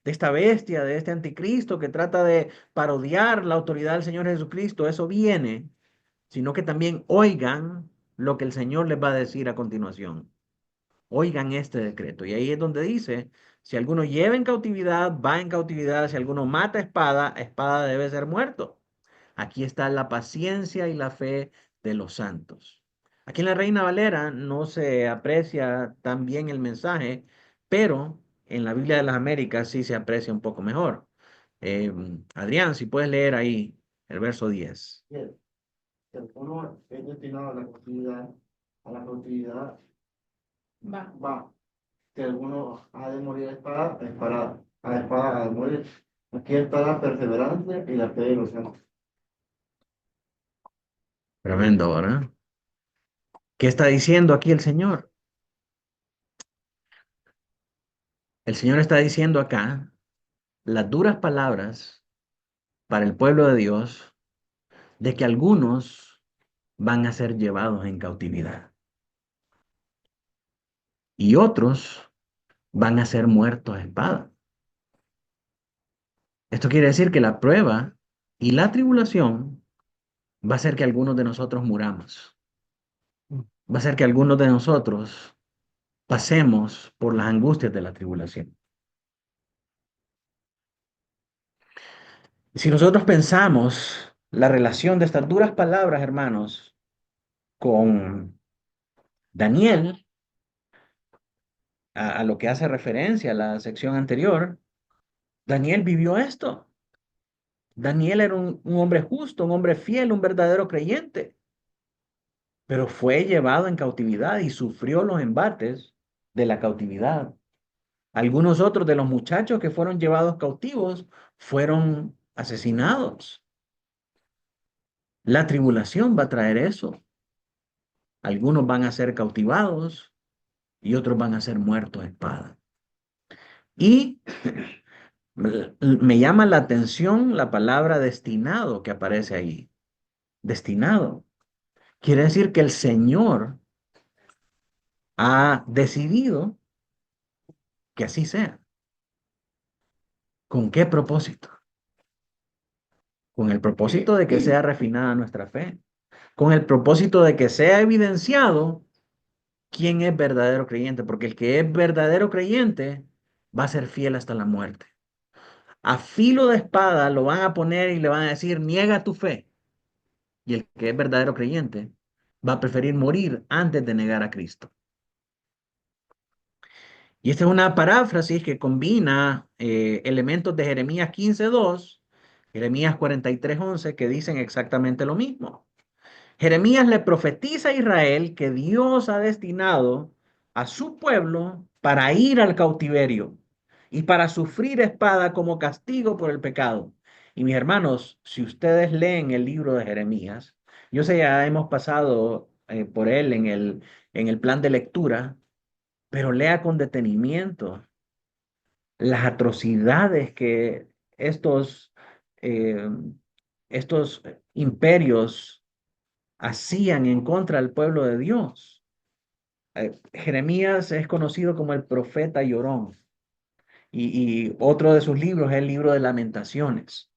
esta bestia, de este anticristo que trata de parodiar la autoridad del Señor Jesucristo, eso viene, sino que también oigan lo que el Señor les va a decir a continuación. Oigan este decreto. Y ahí es donde dice, si alguno lleva en cautividad, va en cautividad, si alguno mata espada, espada debe ser muerto. Aquí está la paciencia y la fe de los santos. Aquí en la Reina Valera no se aprecia tan bien el mensaje, pero en la Biblia de las Américas sí se aprecia un poco mejor. Adrián, si puedes leer ahí el verso 10. Bien, si alguno es destinado a la cautividad, Va. va. Si alguno ha de morir a espada, a espada ha de morir. Aquí está la perseverancia y la fe de los santos. Tremendo, ¿verdad? ¿Qué está diciendo aquí el Señor? El Señor está diciendo acá las duras palabras para el pueblo de Dios de que algunos van a ser llevados en cautividad y otros van a ser muertos a espada. Esto quiere decir que la prueba y la tribulación va a hacer que algunos de nosotros muramos. Va a hacer que algunos de nosotros pasemos por las angustias de la tribulación. Si nosotros pensamos la relación de estas duras palabras, hermanos, con Daniel, a lo que hace referencia a la sección anterior, Daniel vivió esto. Daniel era un hombre justo, un hombre fiel, un verdadero creyente, pero fue llevado en cautividad y sufrió los embates de la cautividad. Algunos otros de los muchachos que fueron llevados cautivos fueron asesinados. La tribulación va a traer eso. Algunos van a ser cautivados y otros van a ser muertos a espada. Y me llama la atención la palabra destinado que aparece ahí. Destinado. Quiere decir que el Señor ha decidido que así sea. ¿Con qué propósito? Con el propósito de que sea refinada nuestra fe. Con el propósito de que sea evidenciado quién es verdadero creyente. Porque el que es verdadero creyente va a ser fiel hasta la muerte. A filo de espada lo van a poner y le van a decir, niega tu fe. Y el que es verdadero creyente va a preferir morir antes de negar a Cristo. Y esta es una paráfrasis que combina elementos de Jeremías 15:2, Jeremías 43:11, que dicen exactamente lo mismo. Jeremías le profetiza a Israel que Dios ha destinado a su pueblo para ir al cautiverio y para sufrir espada como castigo por el pecado. Y mis hermanos, si ustedes leen el libro de Jeremías, yo sé ya hemos pasado por él en el plan de lectura, pero lea con detenimiento las atrocidades que eh, estos imperios hacían en contra del pueblo de Dios. Jeremías es conocido como el profeta llorón y otro de sus libros es el libro de Lamentaciones.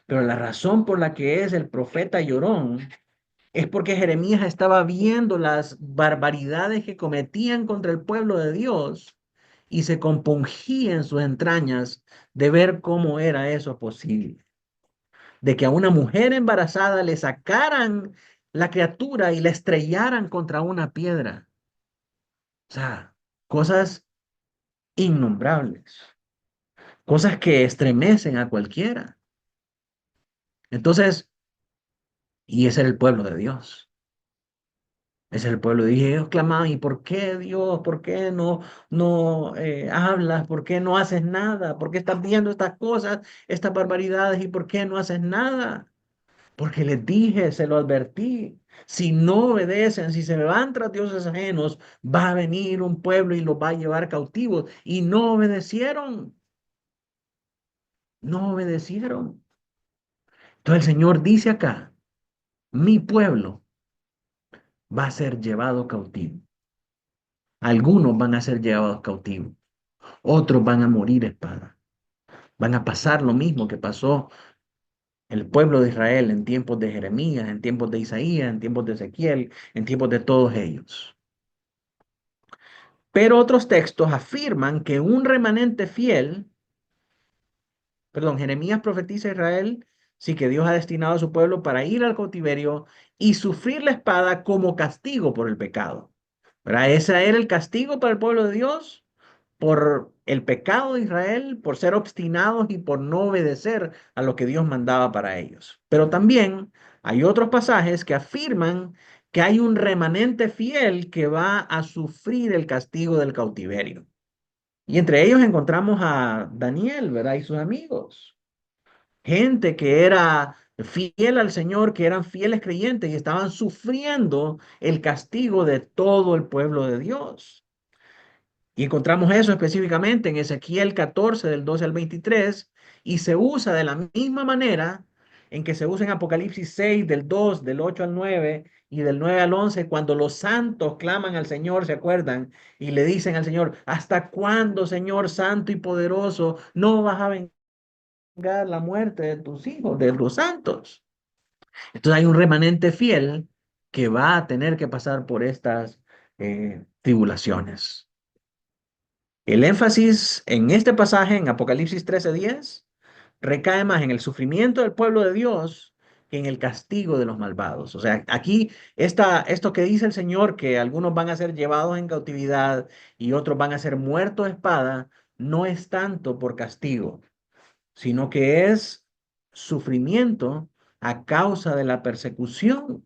Pero la razón por la que es el profeta llorón es porque Jeremías estaba viendo las barbaridades que cometían contra el pueblo de Dios y se compungía en sus entrañas de ver cómo era eso posible. De que a una mujer embarazada le sacaran la criatura y la estrellaran contra una piedra. O sea, cosas innombrables, cosas que estremecen a cualquiera. Entonces, y ese era el pueblo de Dios. Ese es el pueblo. Y ellos clamaban, ¿y por qué Dios? ¿Por qué no hablas? ¿Por qué no haces nada? ¿Por qué estás viendo estas cosas, estas barbaridades? ¿Y por qué no haces nada? Porque les dije, se lo advertí. Si no obedecen, si se van tras dioses ajenos, va a venir un pueblo y los va a llevar cautivos. Y no obedecieron, no obedecieron. Entonces el Señor dice acá, mi pueblo va a ser llevado cautivo. Algunos van a ser llevados cautivos. Otros van a morir a espada. Van a pasar lo mismo que pasó el pueblo de Israel en tiempos de Jeremías, en tiempos de Isaías, en tiempos de Ezequiel, en tiempos de todos ellos. Pero otros textos afirman que un remanente fiel, perdón, Jeremías profetiza a Israel, sí que Dios ha destinado a su pueblo para ir al cautiverio y sufrir la espada como castigo por el pecado. ¿Verdad? Ese era el castigo para el pueblo de Dios por el pecado de Israel, por ser obstinados y por no obedecer a lo que Dios mandaba para ellos. Pero también hay otros pasajes que afirman que hay un remanente fiel que va a sufrir el castigo del cautiverio. Y entre ellos encontramos a Daniel, ¿verdad? Y sus amigos. Gente que era fiel al Señor, que eran fieles creyentes y estaban sufriendo el castigo de todo el pueblo de Dios. Y encontramos eso específicamente en Ezequiel 14, del 12 al 23, y se usa de la misma manera en que se usa en Apocalipsis 6, del 2, del 8 al 9 y del 9 al 11, cuando los santos claman al Señor, ¿se acuerdan? Y le dicen al Señor, ¿hasta cuándo, Señor santo y poderoso, no vas a vengar la muerte de tus hijos, de los santos? Entonces hay un remanente fiel que va a tener que pasar por estas tribulaciones. El énfasis en este pasaje, en Apocalipsis 13:10, recae más en el sufrimiento del pueblo de Dios que en el castigo de los malvados. O sea, aquí esto que dice el Señor, que algunos van a ser llevados en cautividad y otros van a ser muertos de espada, no es tanto por castigo, sino que es sufrimiento a causa de la persecución.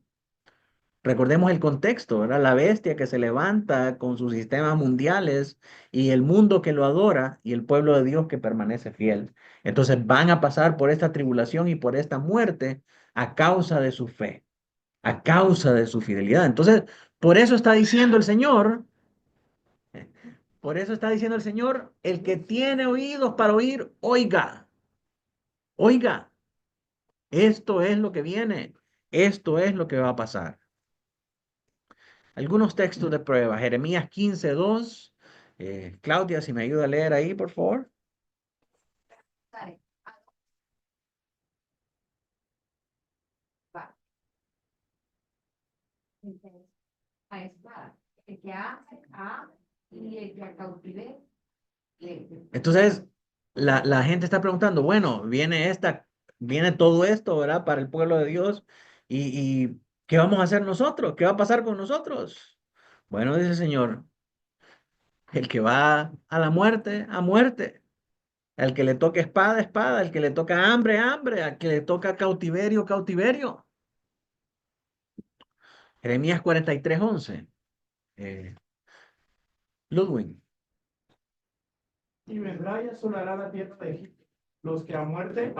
Recordemos el contexto, ¿verdad? La bestia que se levanta con sus sistemas mundiales y el mundo que lo adora y el pueblo de Dios que permanece fiel. Entonces van a pasar por esta tribulación y por esta muerte a causa de su fe, a causa de su fidelidad. Entonces, por eso está diciendo el Señor, por eso está diciendo el Señor, el que tiene oídos para oír, oiga, oiga, esto es lo que viene, esto es lo que va a pasar. Algunos textos de prueba. Jeremías 15:2. Claudia, si me ayuda a leer ahí, por favor. Sale, va, entonces, a espada, el que hace a y el que a cautiverio, le. Entonces, la gente está preguntando, bueno, viene todo esto, ¿verdad? Para el pueblo de Dios. Y ¿qué vamos a hacer nosotros? ¿Qué va a pasar con nosotros? Bueno, dice el Señor, el que va a la muerte, a muerte. Al que le toca espada, espada. Al que le toca hambre, hambre. Al que le toca cautiverio, cautiverio. Jeremías 43:11. Eh, Ludwig. Y vendrá y asolará la tierra de Egipto, los que a muerte,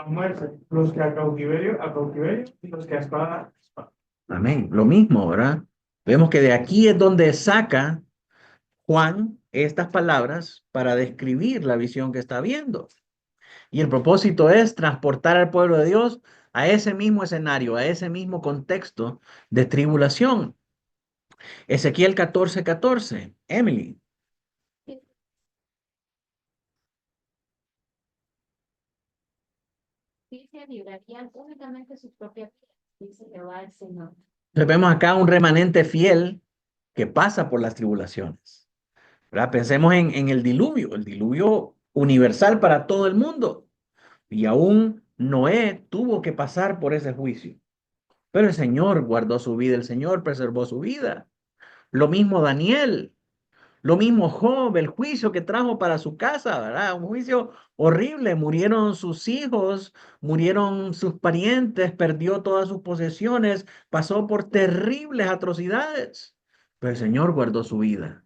los que a cautiverio, y los que a espada, a espada. Amén. Lo mismo, ¿verdad? Vemos que de aquí es donde saca Juan estas palabras para describir la visión que está viendo. Y el propósito es transportar al pueblo de Dios a ese mismo escenario, a ese mismo contexto de tribulación. Ezequiel 14:14. Emily. Dice, librarían únicamente su propia vida, dice Jehová el Señor. Entonces vemos acá un remanente fiel que pasa por las tribulaciones, ¿verdad? Pensemos en el diluvio universal para todo el mundo. Y aún Noé tuvo que pasar por ese juicio. Pero el Señor guardó su vida, el Señor preservó su vida. Lo mismo Daniel, lo mismo Job, el juicio que trajo para su casa, ¿verdad? Un juicio horrible. Murieron sus hijos, murieron sus parientes, perdió todas sus posesiones, pasó por terribles atrocidades. Pero el Señor guardó su vida.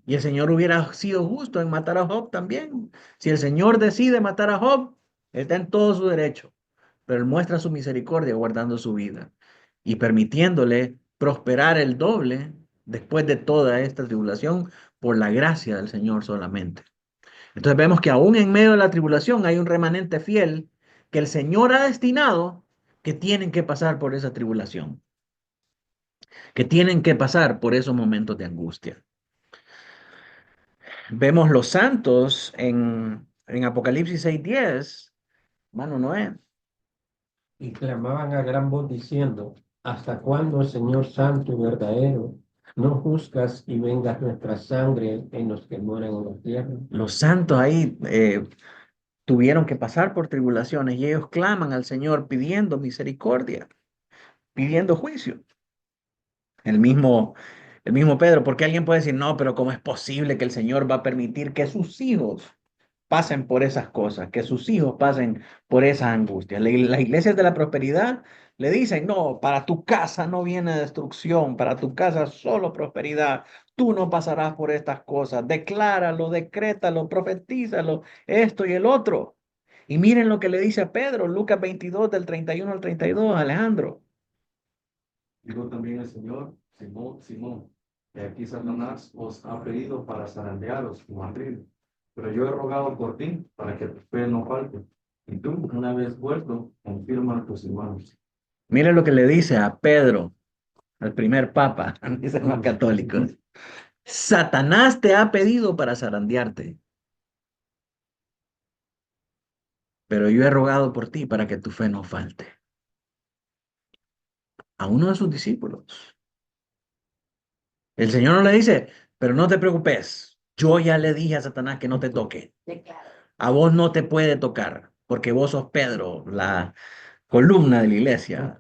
Y el Señor hubiera sido justo en matar a Job también. Si el Señor decide matar a Job, está en todo su derecho. Pero Él muestra su misericordia guardando su vida y permitiéndole prosperar el doble después de toda esta tribulación por la gracia del Señor solamente. Entonces vemos que aún en medio de la tribulación hay un remanente fiel que el Señor ha destinado que tienen que pasar por esa tribulación, que tienen que pasar por esos momentos de angustia. Vemos los santos en Apocalipsis 6:10, mano Noé. Y clamaban a gran voz diciendo, ¿hasta cuándo, Señor Santo y verdadero, no juzgas y vengas nuestra sangre en los que moran en la tierra? Los santos ahí tuvieron que pasar por tribulaciones y ellos claman al Señor pidiendo misericordia, pidiendo juicio. El mismo, el mismo Pedro, porque alguien puede decir, no, pero ¿cómo es posible que el Señor va a permitir que sus hijos pasen por esas cosas, que sus hijos pasen por esas angustias? Las iglesias de la prosperidad le dicen, no, para tu casa no viene destrucción, para tu casa solo prosperidad. Tú no pasarás por estas cosas. Decláralo, decrétalo, profetízalo, esto y el otro. Y miren lo que le dice a Pedro, Lucas 22 del 31 al 32, Alejandro. Dijo también el Señor, Simón, Simón, que aquí Satanás os ha pedido para zarandearos como a trigo. Pero yo he rogado por ti para que tu fe no falte. Y tú, una vez vuelto, confirma a tus hermanos. Miren lo que le dice a Pedro, al primer papa, dicen los católicos. Satanás te ha pedido para zarandearte, pero yo he rogado por ti para que tu fe no falte. A uno de sus discípulos. El Señor no le dice, pero no te preocupes, yo ya le dije a Satanás que no te toque. A vos no te puede tocar, porque vos sos Pedro, la columna de la iglesia.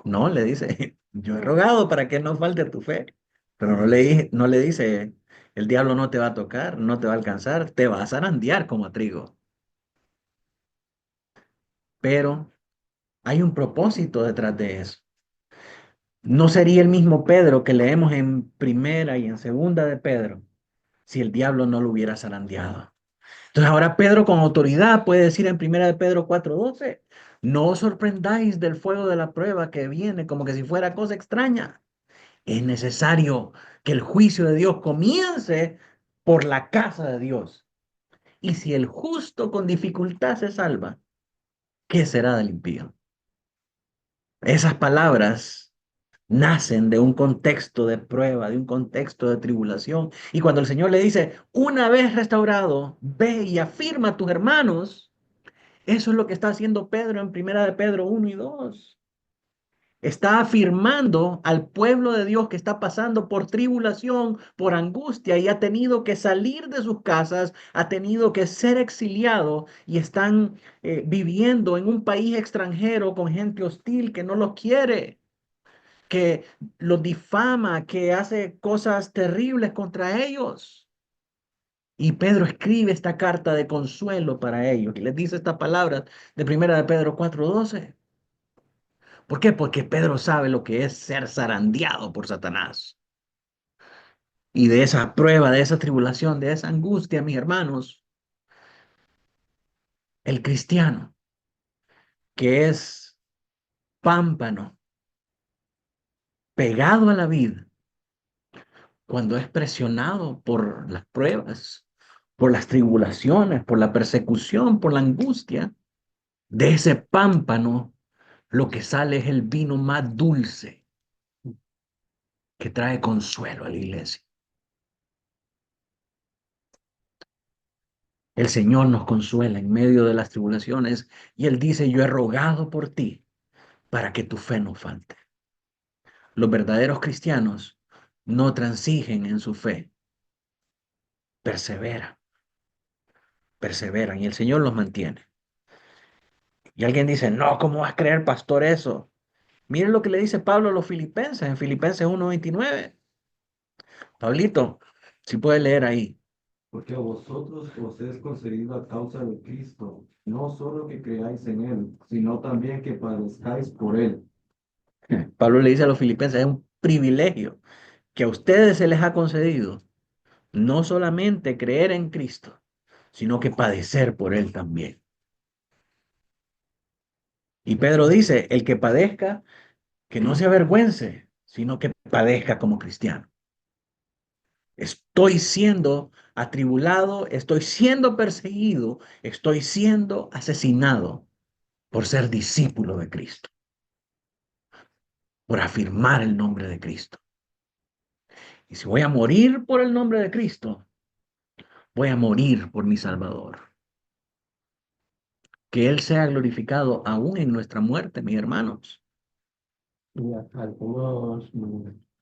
No, le dice, yo he rogado para que no falte tu fe, pero no le dice, el diablo no te va a tocar, no te va a alcanzar, te va a zarandear como a trigo. Pero hay un propósito detrás de eso. No sería el mismo Pedro que leemos en primera y en segunda de Pedro si el diablo no lo hubiera zarandeado. Entonces ahora Pedro con autoridad puede decir en primera de Pedro 4:12, no os sorprendáis del fuego de la prueba que viene como que si fuera cosa extraña. Es necesario que el juicio de Dios comience por la casa de Dios. Y si el justo con dificultad se salva, ¿qué será del impío? Esas palabras nacen de un contexto de prueba, de un contexto de tribulación. Y cuando el Señor le dice, una vez restaurado, ve y afirma a tus hermanos, eso es lo que está haciendo Pedro en primera de Pedro 1 y 2. Está afirmando al pueblo de Dios que está pasando por tribulación, por angustia y ha tenido que salir de sus casas, ha tenido que ser exiliado y están viviendo en un país extranjero con gente hostil que no los quiere, que los difama, que hace cosas terribles contra ellos. Y Pedro escribe esta carta de consuelo para ellos y les dice estas palabras de primera de Pedro 4:12. ¿Por qué? Porque Pedro sabe lo que es ser zarandeado por Satanás. Y de esa prueba, de esa tribulación, de esa angustia, mis hermanos, el cristiano, que es pámpano, pegado a la vida, cuando es presionado por las pruebas, por las tribulaciones, por la persecución, por la angustia, de ese pámpano, lo que sale es el vino más dulce que trae consuelo a la iglesia. El Señor nos consuela en medio de las tribulaciones y Él dice, yo he rogado por ti para que tu fe no falte. Los verdaderos cristianos no transigen en su fe, perseveran, perseveran y el Señor los mantiene. Y alguien dice, no, ¿cómo vas a creer, pastor, eso? Miren lo que le dice Pablo a los filipenses en Filipenses 1:29. Pablito, si puede leer ahí. Porque a vosotros os es concedido a causa de Cristo, no solo que creáis en Él, sino también que padezcáis por Él. Pablo le dice a los filipenses, es un privilegio que a ustedes se les ha concedido no solamente creer en Cristo, sino que padecer por Él también. Y Pedro dice, el que padezca, que no se avergüence, sino que padezca como cristiano. Estoy siendo atribulado, estoy siendo perseguido, estoy siendo asesinado por ser discípulo de Cristo, por afirmar el nombre de Cristo. Y si voy a morir por el nombre de Cristo, voy a morir por mi Salvador. Que Él sea glorificado aún en nuestra muerte, mis hermanos. Y algunos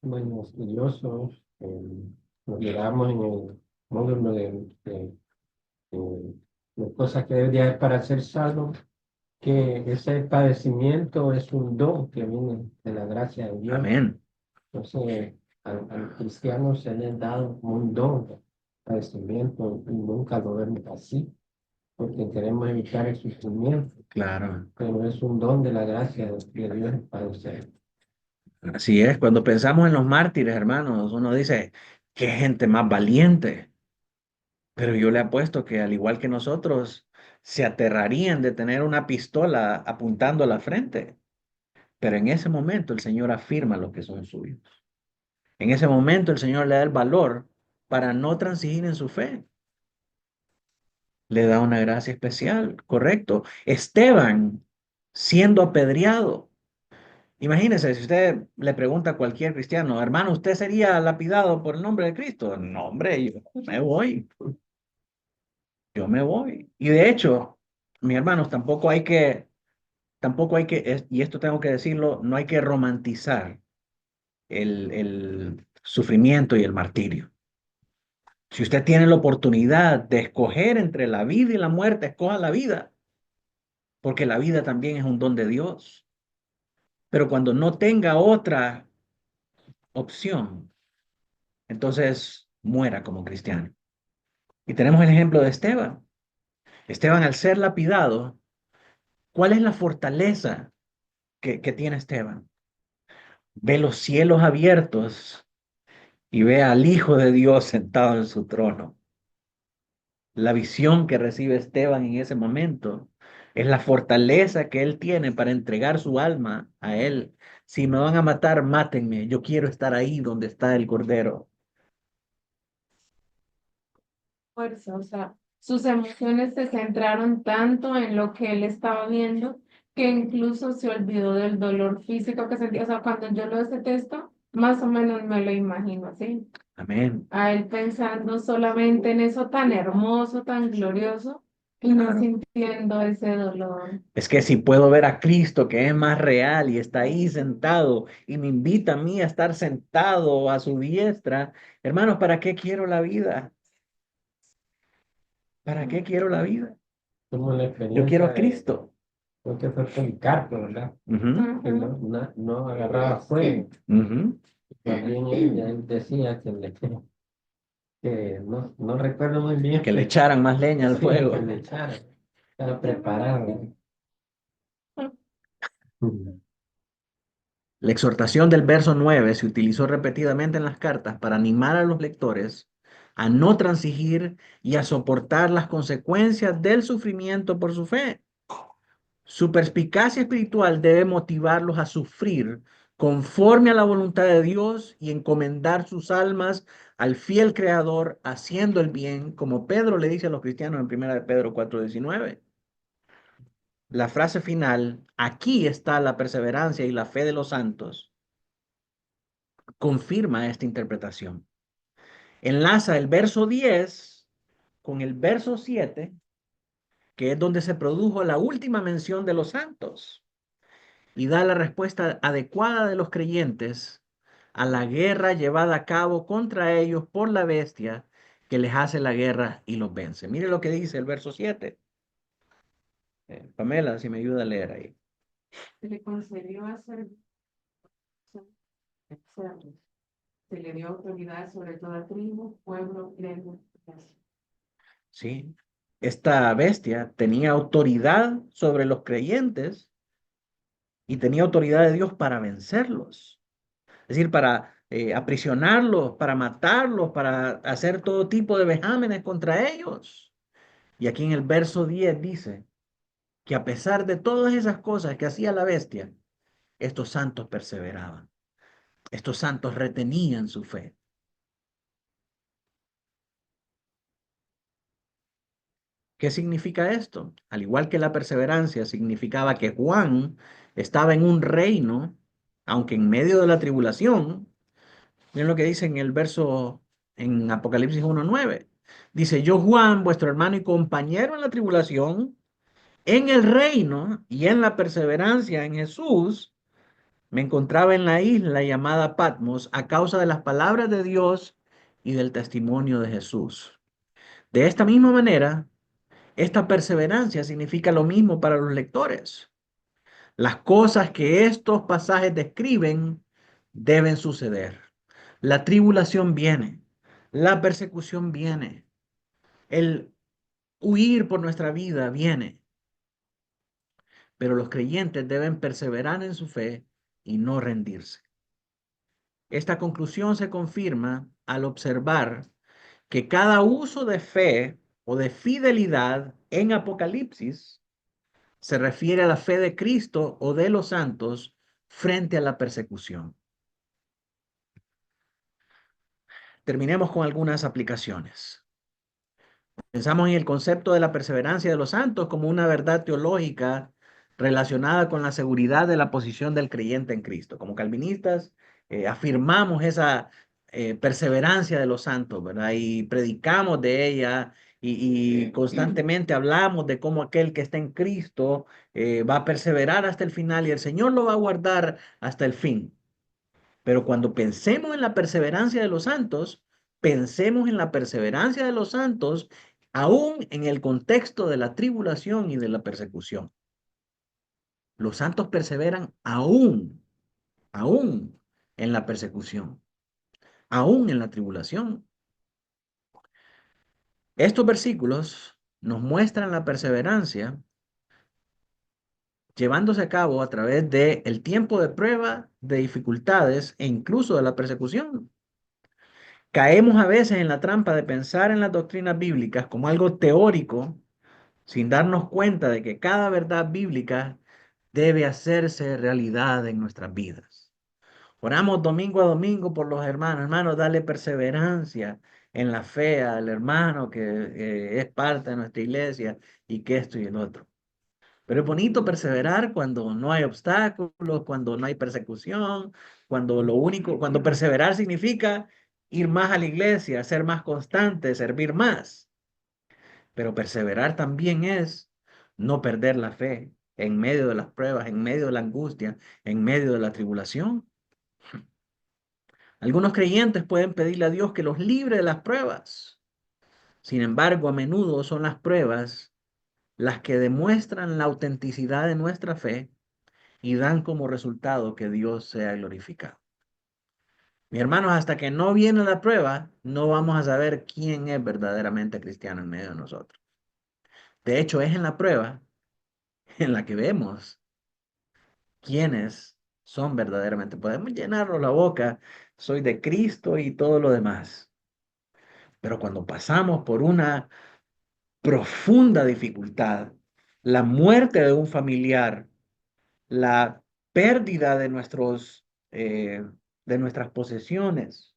buenos estudiosos nos quedamos en el módulo de cosas que debería haber para ser salvo, que ese padecimiento es un don que viene de la gracia de Dios. Amén. Entonces, al cristiano se le ha dado como un don de padecimiento y nunca lo vemos así, porque queremos evitar el sufrimiento, Claro. pero es un don de la gracia de Dios el padecer. Así es. Cuando pensamos en los mártires, hermanos, uno dice, qué gente más valiente. Pero yo le apuesto que al igual que nosotros, se aterrarían de tener una pistola apuntando a la frente. Pero en ese momento el Señor afirma lo que son suyos. En ese momento el Señor le da el valor para no transigir en su fe. Le da una gracia especial, correcto. Esteban siendo apedreado. Imagínese, si usted le pregunta a cualquier cristiano, hermano, ¿usted sería lapidado por el nombre de Cristo? No, hombre, yo me voy, yo me voy. Y de hecho, mis hermanos, y esto tengo que decirlo, no hay que romantizar el sufrimiento y el martirio. Si usted tiene la oportunidad de escoger entre la vida y la muerte, escoja la vida, porque la vida también es un don de Dios. Pero cuando no tenga otra opción, entonces muera como cristiano. Y tenemos el ejemplo de Esteban. Esteban, al ser lapidado, ¿cuál es la fortaleza que tiene Esteban? Ve los cielos abiertos y ve al Hijo de Dios sentado en su trono. La visión que recibe Esteban en ese momento es la fortaleza que él tiene para entregar su alma a él. Si me van a matar, mátenme. Yo quiero estar ahí donde está el Cordero. Fuerza, o sea, sus emociones se centraron tanto en lo que él estaba viendo que incluso se olvidó del dolor físico que sentía. O sea, cuando yo leo ese texto, más o menos me lo imagino así, Amén. a él pensando solamente en eso tan hermoso, tan glorioso y no sintiendo ese dolor. Es que si puedo ver a Cristo que es más real y está ahí sentado y me invita a mí a estar sentado a su diestra, hermanos, ¿para qué quiero la vida? ¿Para qué quiero la vida? Como la Yo quiero experiencia a Cristo. creo que fue Policarpo, ¿verdad? Ujú, Que no agarraba fuego. ujú. También él decía que no recuerdo muy bien, Que le echaran más leña al sí, que fuego. le echaron. Estaba preparado. La exhortación del verso 9 se utilizó repetidamente en las cartas para animar a los lectores a no transigir y a soportar las consecuencias del sufrimiento por su fe. Su perspicacia espiritual debe motivarlos a sufrir conforme a la voluntad de Dios y encomendar sus almas al fiel Creador, haciendo el bien, como Pedro le dice a los cristianos en 1 de Pedro 4:19. La frase final, aquí está la perseverancia y la fe de los santos, confirma esta interpretación. Enlaza el verso 10 con el verso 7, que es donde se produjo la última mención de los santos, y da la respuesta adecuada de los creyentes a la guerra llevada a cabo contra ellos por la bestia que les hace la guerra y los vence. Mire lo que dice el verso 7. Pamela, si me ayuda a leer ahí. Se le concedió hacer cerdos. Se le dio autoridad sobre toda tribu, pueblo, lengua y nación. Sí, esta bestia tenía autoridad sobre los creyentes y tenía autoridad de Dios para vencerlos. Es decir, para aprisionarlos, para matarlos, para hacer todo tipo de vejámenes contra ellos. Y aquí en el verso 10 dice que a pesar de todas esas cosas que hacía la bestia, estos santos perseveraban. Estos santos retenían su fe. ¿Qué significa esto? Al igual que la perseverancia significaba que Juan estaba en un reino, aunque en medio de la tribulación. Miren lo que dice en el verso en Apocalipsis 1:9. Dice, yo Juan, vuestro hermano y compañero en la tribulación, en el reino y en la perseverancia en Jesús, me encontraba en la isla llamada Patmos a causa de las palabras de Dios y del testimonio de Jesús. De esta misma manera, esta perseverancia significa lo mismo para los lectores. Las cosas que estos pasajes describen deben suceder. La tribulación viene, la persecución viene, el huir por nuestra vida viene, pero los creyentes deben perseverar en su fe y no rendirse. Esta conclusión se confirma al observar que cada uso de fe o de fidelidad en Apocalipsis se refiere a la fe de Cristo o de los santos frente a la persecución. Terminemos con algunas aplicaciones. Pensamos en el concepto de la perseverancia de los santos como una verdad teológica relacionada con la seguridad de la posición del creyente en Cristo. Como calvinistas, afirmamos esa perseverancia de los santos, ¿verdad? Y predicamos de ella y constantemente hablamos de cómo aquel que está en Cristo va a perseverar hasta el final y el Señor lo va a guardar hasta el fin. Pero cuando pensemos en la perseverancia de los santos, pensemos en la perseverancia de los santos aún en el contexto de la tribulación y de la persecución. Los santos perseveran aún en la persecución, aún en la tribulación. Estos versículos nos muestran la perseverancia llevándose a cabo a través del tiempo de prueba, de dificultades e incluso de la persecución. Caemos a veces en la trampa de pensar en las doctrinas bíblicas como algo teórico, sin darnos cuenta de que cada verdad bíblica debe hacerse realidad en nuestras vidas. Oramos domingo a domingo por los hermanos. Hermanos, dale perseverancia en la fe al hermano que es parte de nuestra iglesia y que esto y el otro. Pero es bonito perseverar cuando no hay obstáculos, cuando no hay persecución, cuando perseverar significa ir más a la iglesia, ser más constante, servir más. Pero perseverar también es no perder la fe en medio de las pruebas, en medio de la angustia, en medio de la tribulación. Algunos creyentes pueden pedirle a Dios que los libre de las pruebas. Sin embargo, a menudo son las pruebas las que demuestran la autenticidad de nuestra fe y dan como resultado que Dios sea glorificado. Mi hermanos, hasta que no viene la prueba, no vamos a saber quién es verdaderamente cristiano en medio de nosotros. De hecho, es en la prueba en la que vemos quiénes son verdaderamente. Podemos llenarnos la boca, soy de Cristo y todo lo demás. Pero cuando pasamos por una profunda dificultad, la muerte de un familiar, la pérdida de nuestras posesiones,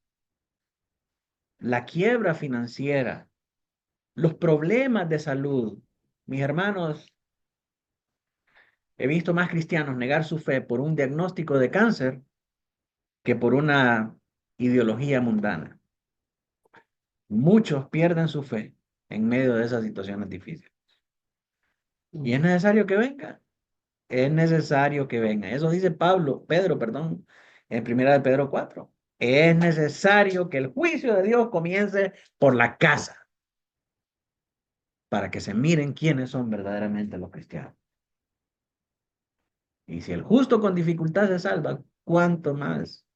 la quiebra financiera, los problemas de salud. Mis hermanos, he visto más cristianos negar su fe por un diagnóstico de cáncer que por una ideología mundana. Muchos pierden su fe en medio de esas situaciones difíciles. Y es necesario que venga. Es necesario que venga. Eso dice Pedro, perdón, en 1 de Pedro 4. Es necesario que el juicio de Dios comience por la casa para que se miren quiénes son verdaderamente los cristianos. Y si el justo con dificultad se salva, ¿cuánto más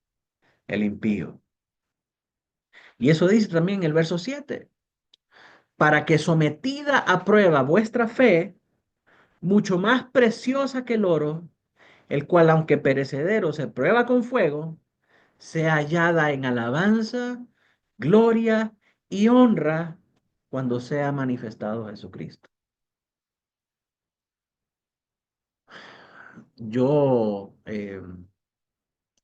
el impío? Y eso dice también el verso 7. Para que sometida a prueba vuestra fe, mucho más preciosa que el oro, el cual aunque perecedero se prueba con fuego, sea hallada en alabanza, gloria y honra cuando sea manifestado Jesucristo. Yo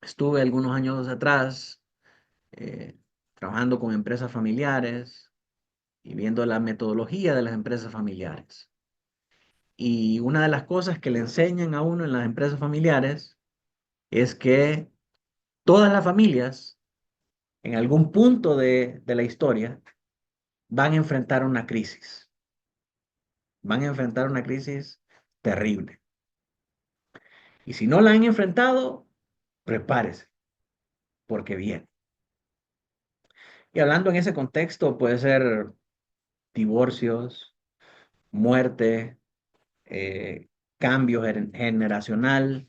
estuve algunos años atrás eh, trabajando con empresas familiares y viendo la metodología de las empresas familiares. Y una de las cosas que le enseñan a uno en las empresas familiares es que todas las familias, en algún punto de la historia, van a enfrentar una crisis. Van a enfrentar una crisis terrible. Y si no la han enfrentado, prepárese, porque viene. Y hablando en ese contexto, puede ser divorcios, muerte, eh, cambio generacional,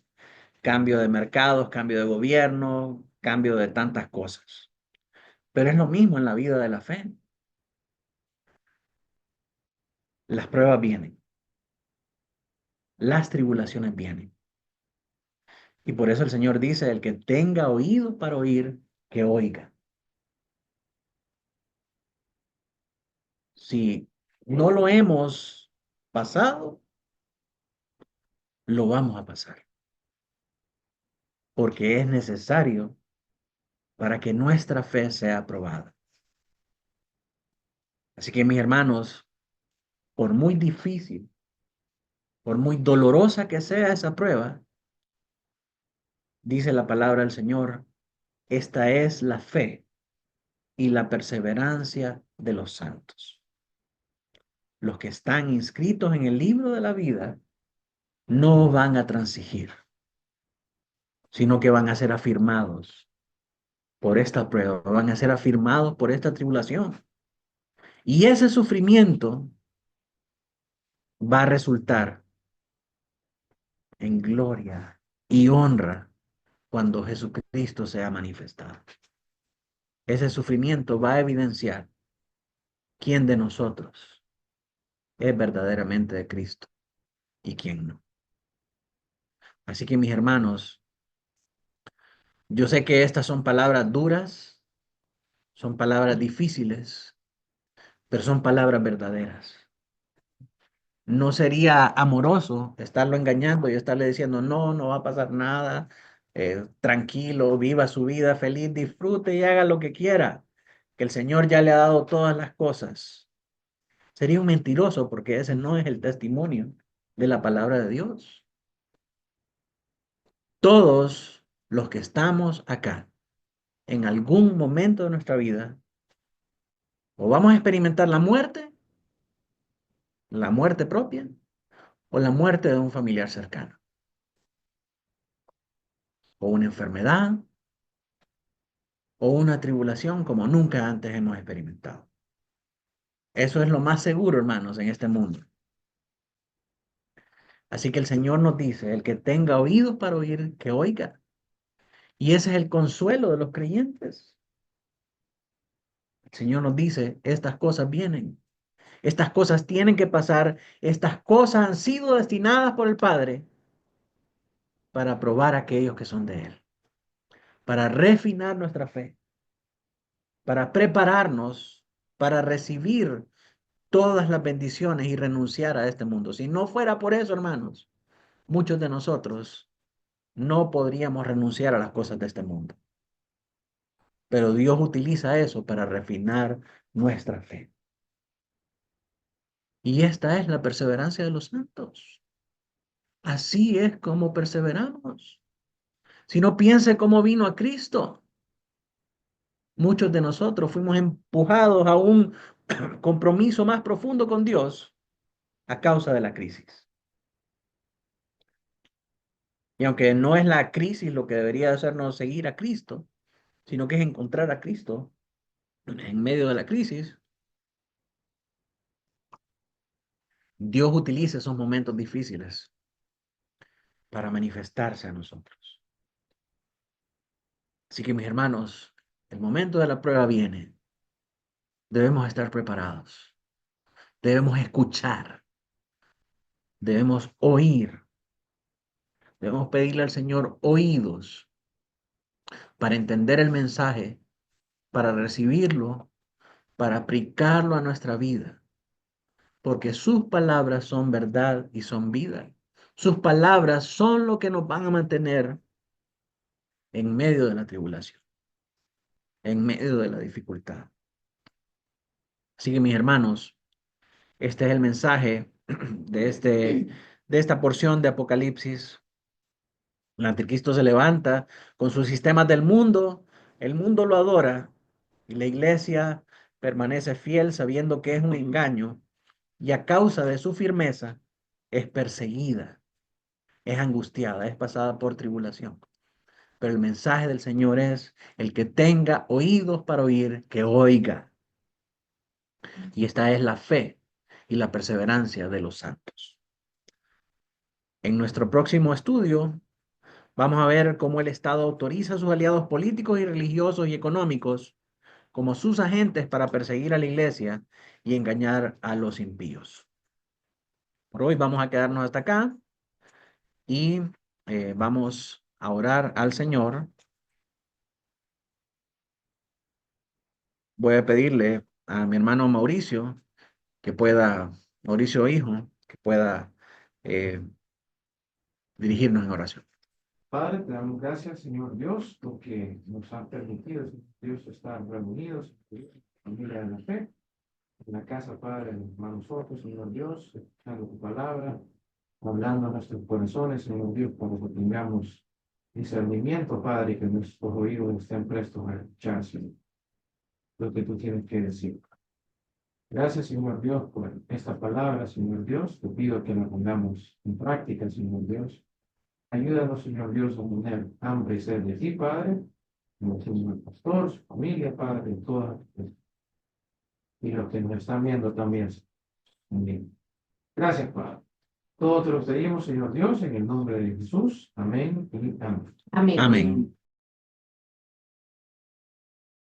cambio de mercados, cambio de gobierno, cambio de tantas cosas. Pero es lo mismo en la vida de la fe. Las pruebas vienen, las tribulaciones vienen. Y por eso el Señor dice, el que tenga oído para oír, que oiga. Si no lo hemos pasado, lo vamos a pasar, porque es necesario para que nuestra fe sea aprobada. Así que mis hermanos, por muy difícil, por muy dolorosa que sea esa prueba, dice la palabra del Señor, esta es la fe y la perseverancia de los santos. Los que están inscritos en el libro de la vida no van a transigir, sino que van a ser afirmados por esta prueba, van a ser afirmados por esta tribulación. Y ese sufrimiento va a resultar en gloria y honra cuando Jesucristo sea manifestado. Ese sufrimiento va a evidenciar quién de nosotros es verdaderamente de Cristo y quién no. Así que mis hermanos, yo sé que estas son palabras duras, son palabras difíciles, pero son palabras verdaderas. No sería amoroso estarlo engañando y estarle diciendo, no, no va a pasar nada, tranquilo, viva su vida feliz, disfrute y haga lo que quiera, que el Señor ya le ha dado todas las cosas. Sería un mentiroso porque ese no es el testimonio de la palabra de Dios. Todos los que estamos acá, en algún momento de nuestra vida, o vamos a experimentar la muerte propia, o la muerte de un familiar cercano, o una enfermedad, o una tribulación como nunca antes hemos experimentado. Eso es lo más seguro, hermanos, en este mundo. Así que el Señor nos dice, el que tenga oídos para oír, que oiga. Y ese es el consuelo de los creyentes. El Señor nos dice, estas cosas vienen, estas cosas tienen que pasar, estas cosas han sido destinadas por el Padre para probar a aquellos que son de Él, para refinar nuestra fe, para prepararnos para recibir todas las bendiciones y renunciar a este mundo. Si no fuera por eso, hermanos, muchos de nosotros no podríamos renunciar a las cosas de este mundo. Pero Dios utiliza eso para refinar nuestra fe. Y esta es la perseverancia de los santos. Así es como perseveramos. Si no, piense cómo vino a Cristo. Muchos de nosotros fuimos empujados a un compromiso más profundo con Dios a causa de la crisis. Y aunque no es la crisis lo que debería hacernos seguir a Cristo, sino que es encontrar a Cristo en medio de la crisis. Dios utiliza esos momentos difíciles para manifestarse a nosotros. Así que mis hermanos, el momento de la prueba viene. Debemos estar preparados. Debemos escuchar. Debemos oír. Debemos pedirle al Señor oídos para entender el mensaje, para recibirlo, para aplicarlo a nuestra vida. Porque sus palabras son verdad y son vida. Sus palabras son lo que nos van a mantener en medio de la tribulación, en medio de la dificultad. Así que mis hermanos, este es el mensaje de esta porción de Apocalipsis. El anticristo se levanta con sus sistemas del mundo, el mundo lo adora y la iglesia permanece fiel sabiendo que es un engaño y a causa de su firmeza es perseguida, es angustiada, es pasada por tribulación. Pero el mensaje del Señor es: el que tenga oídos para oír, que oiga. Y esta es la fe y la perseverancia de los santos. En nuestro próximo estudio vamos a ver cómo el Estado autoriza a sus aliados políticos y religiosos y económicos como sus agentes para perseguir a la iglesia y engañar a los impíos. Por hoy vamos a quedarnos hasta acá y vamos a orar al Señor. Voy a pedirle a mi hermano Mauricio Mauricio hijo, que pueda eh, dirigirnos en oración. Padre, te damos gracias, Señor Dios, porque nos han permitido, Señor Dios, estar reunidos, familia de la fe, en la casa, Padre, de nosotros, Señor Dios, escuchando tu palabra, hablando a nuestros corazones, Señor Dios, para que tengamos discernimiento, Padre, y que nuestros oídos estén prestos a escuchar, Señor, lo que tú tienes que decir. Gracias, Señor Dios, por esta palabra, Señor Dios. Te pido que la pongamos en práctica, Señor Dios. Ayúdanos, Señor Dios, a tener hambre y sed de ti, Padre, como Señor pastor, su familia, Padre, todas, y los que nos están viendo también. Amén. Gracias, Padre. Todo te lo pedimos, Señor Dios, en el nombre de Jesús. Amén y amén. Amén. Amén.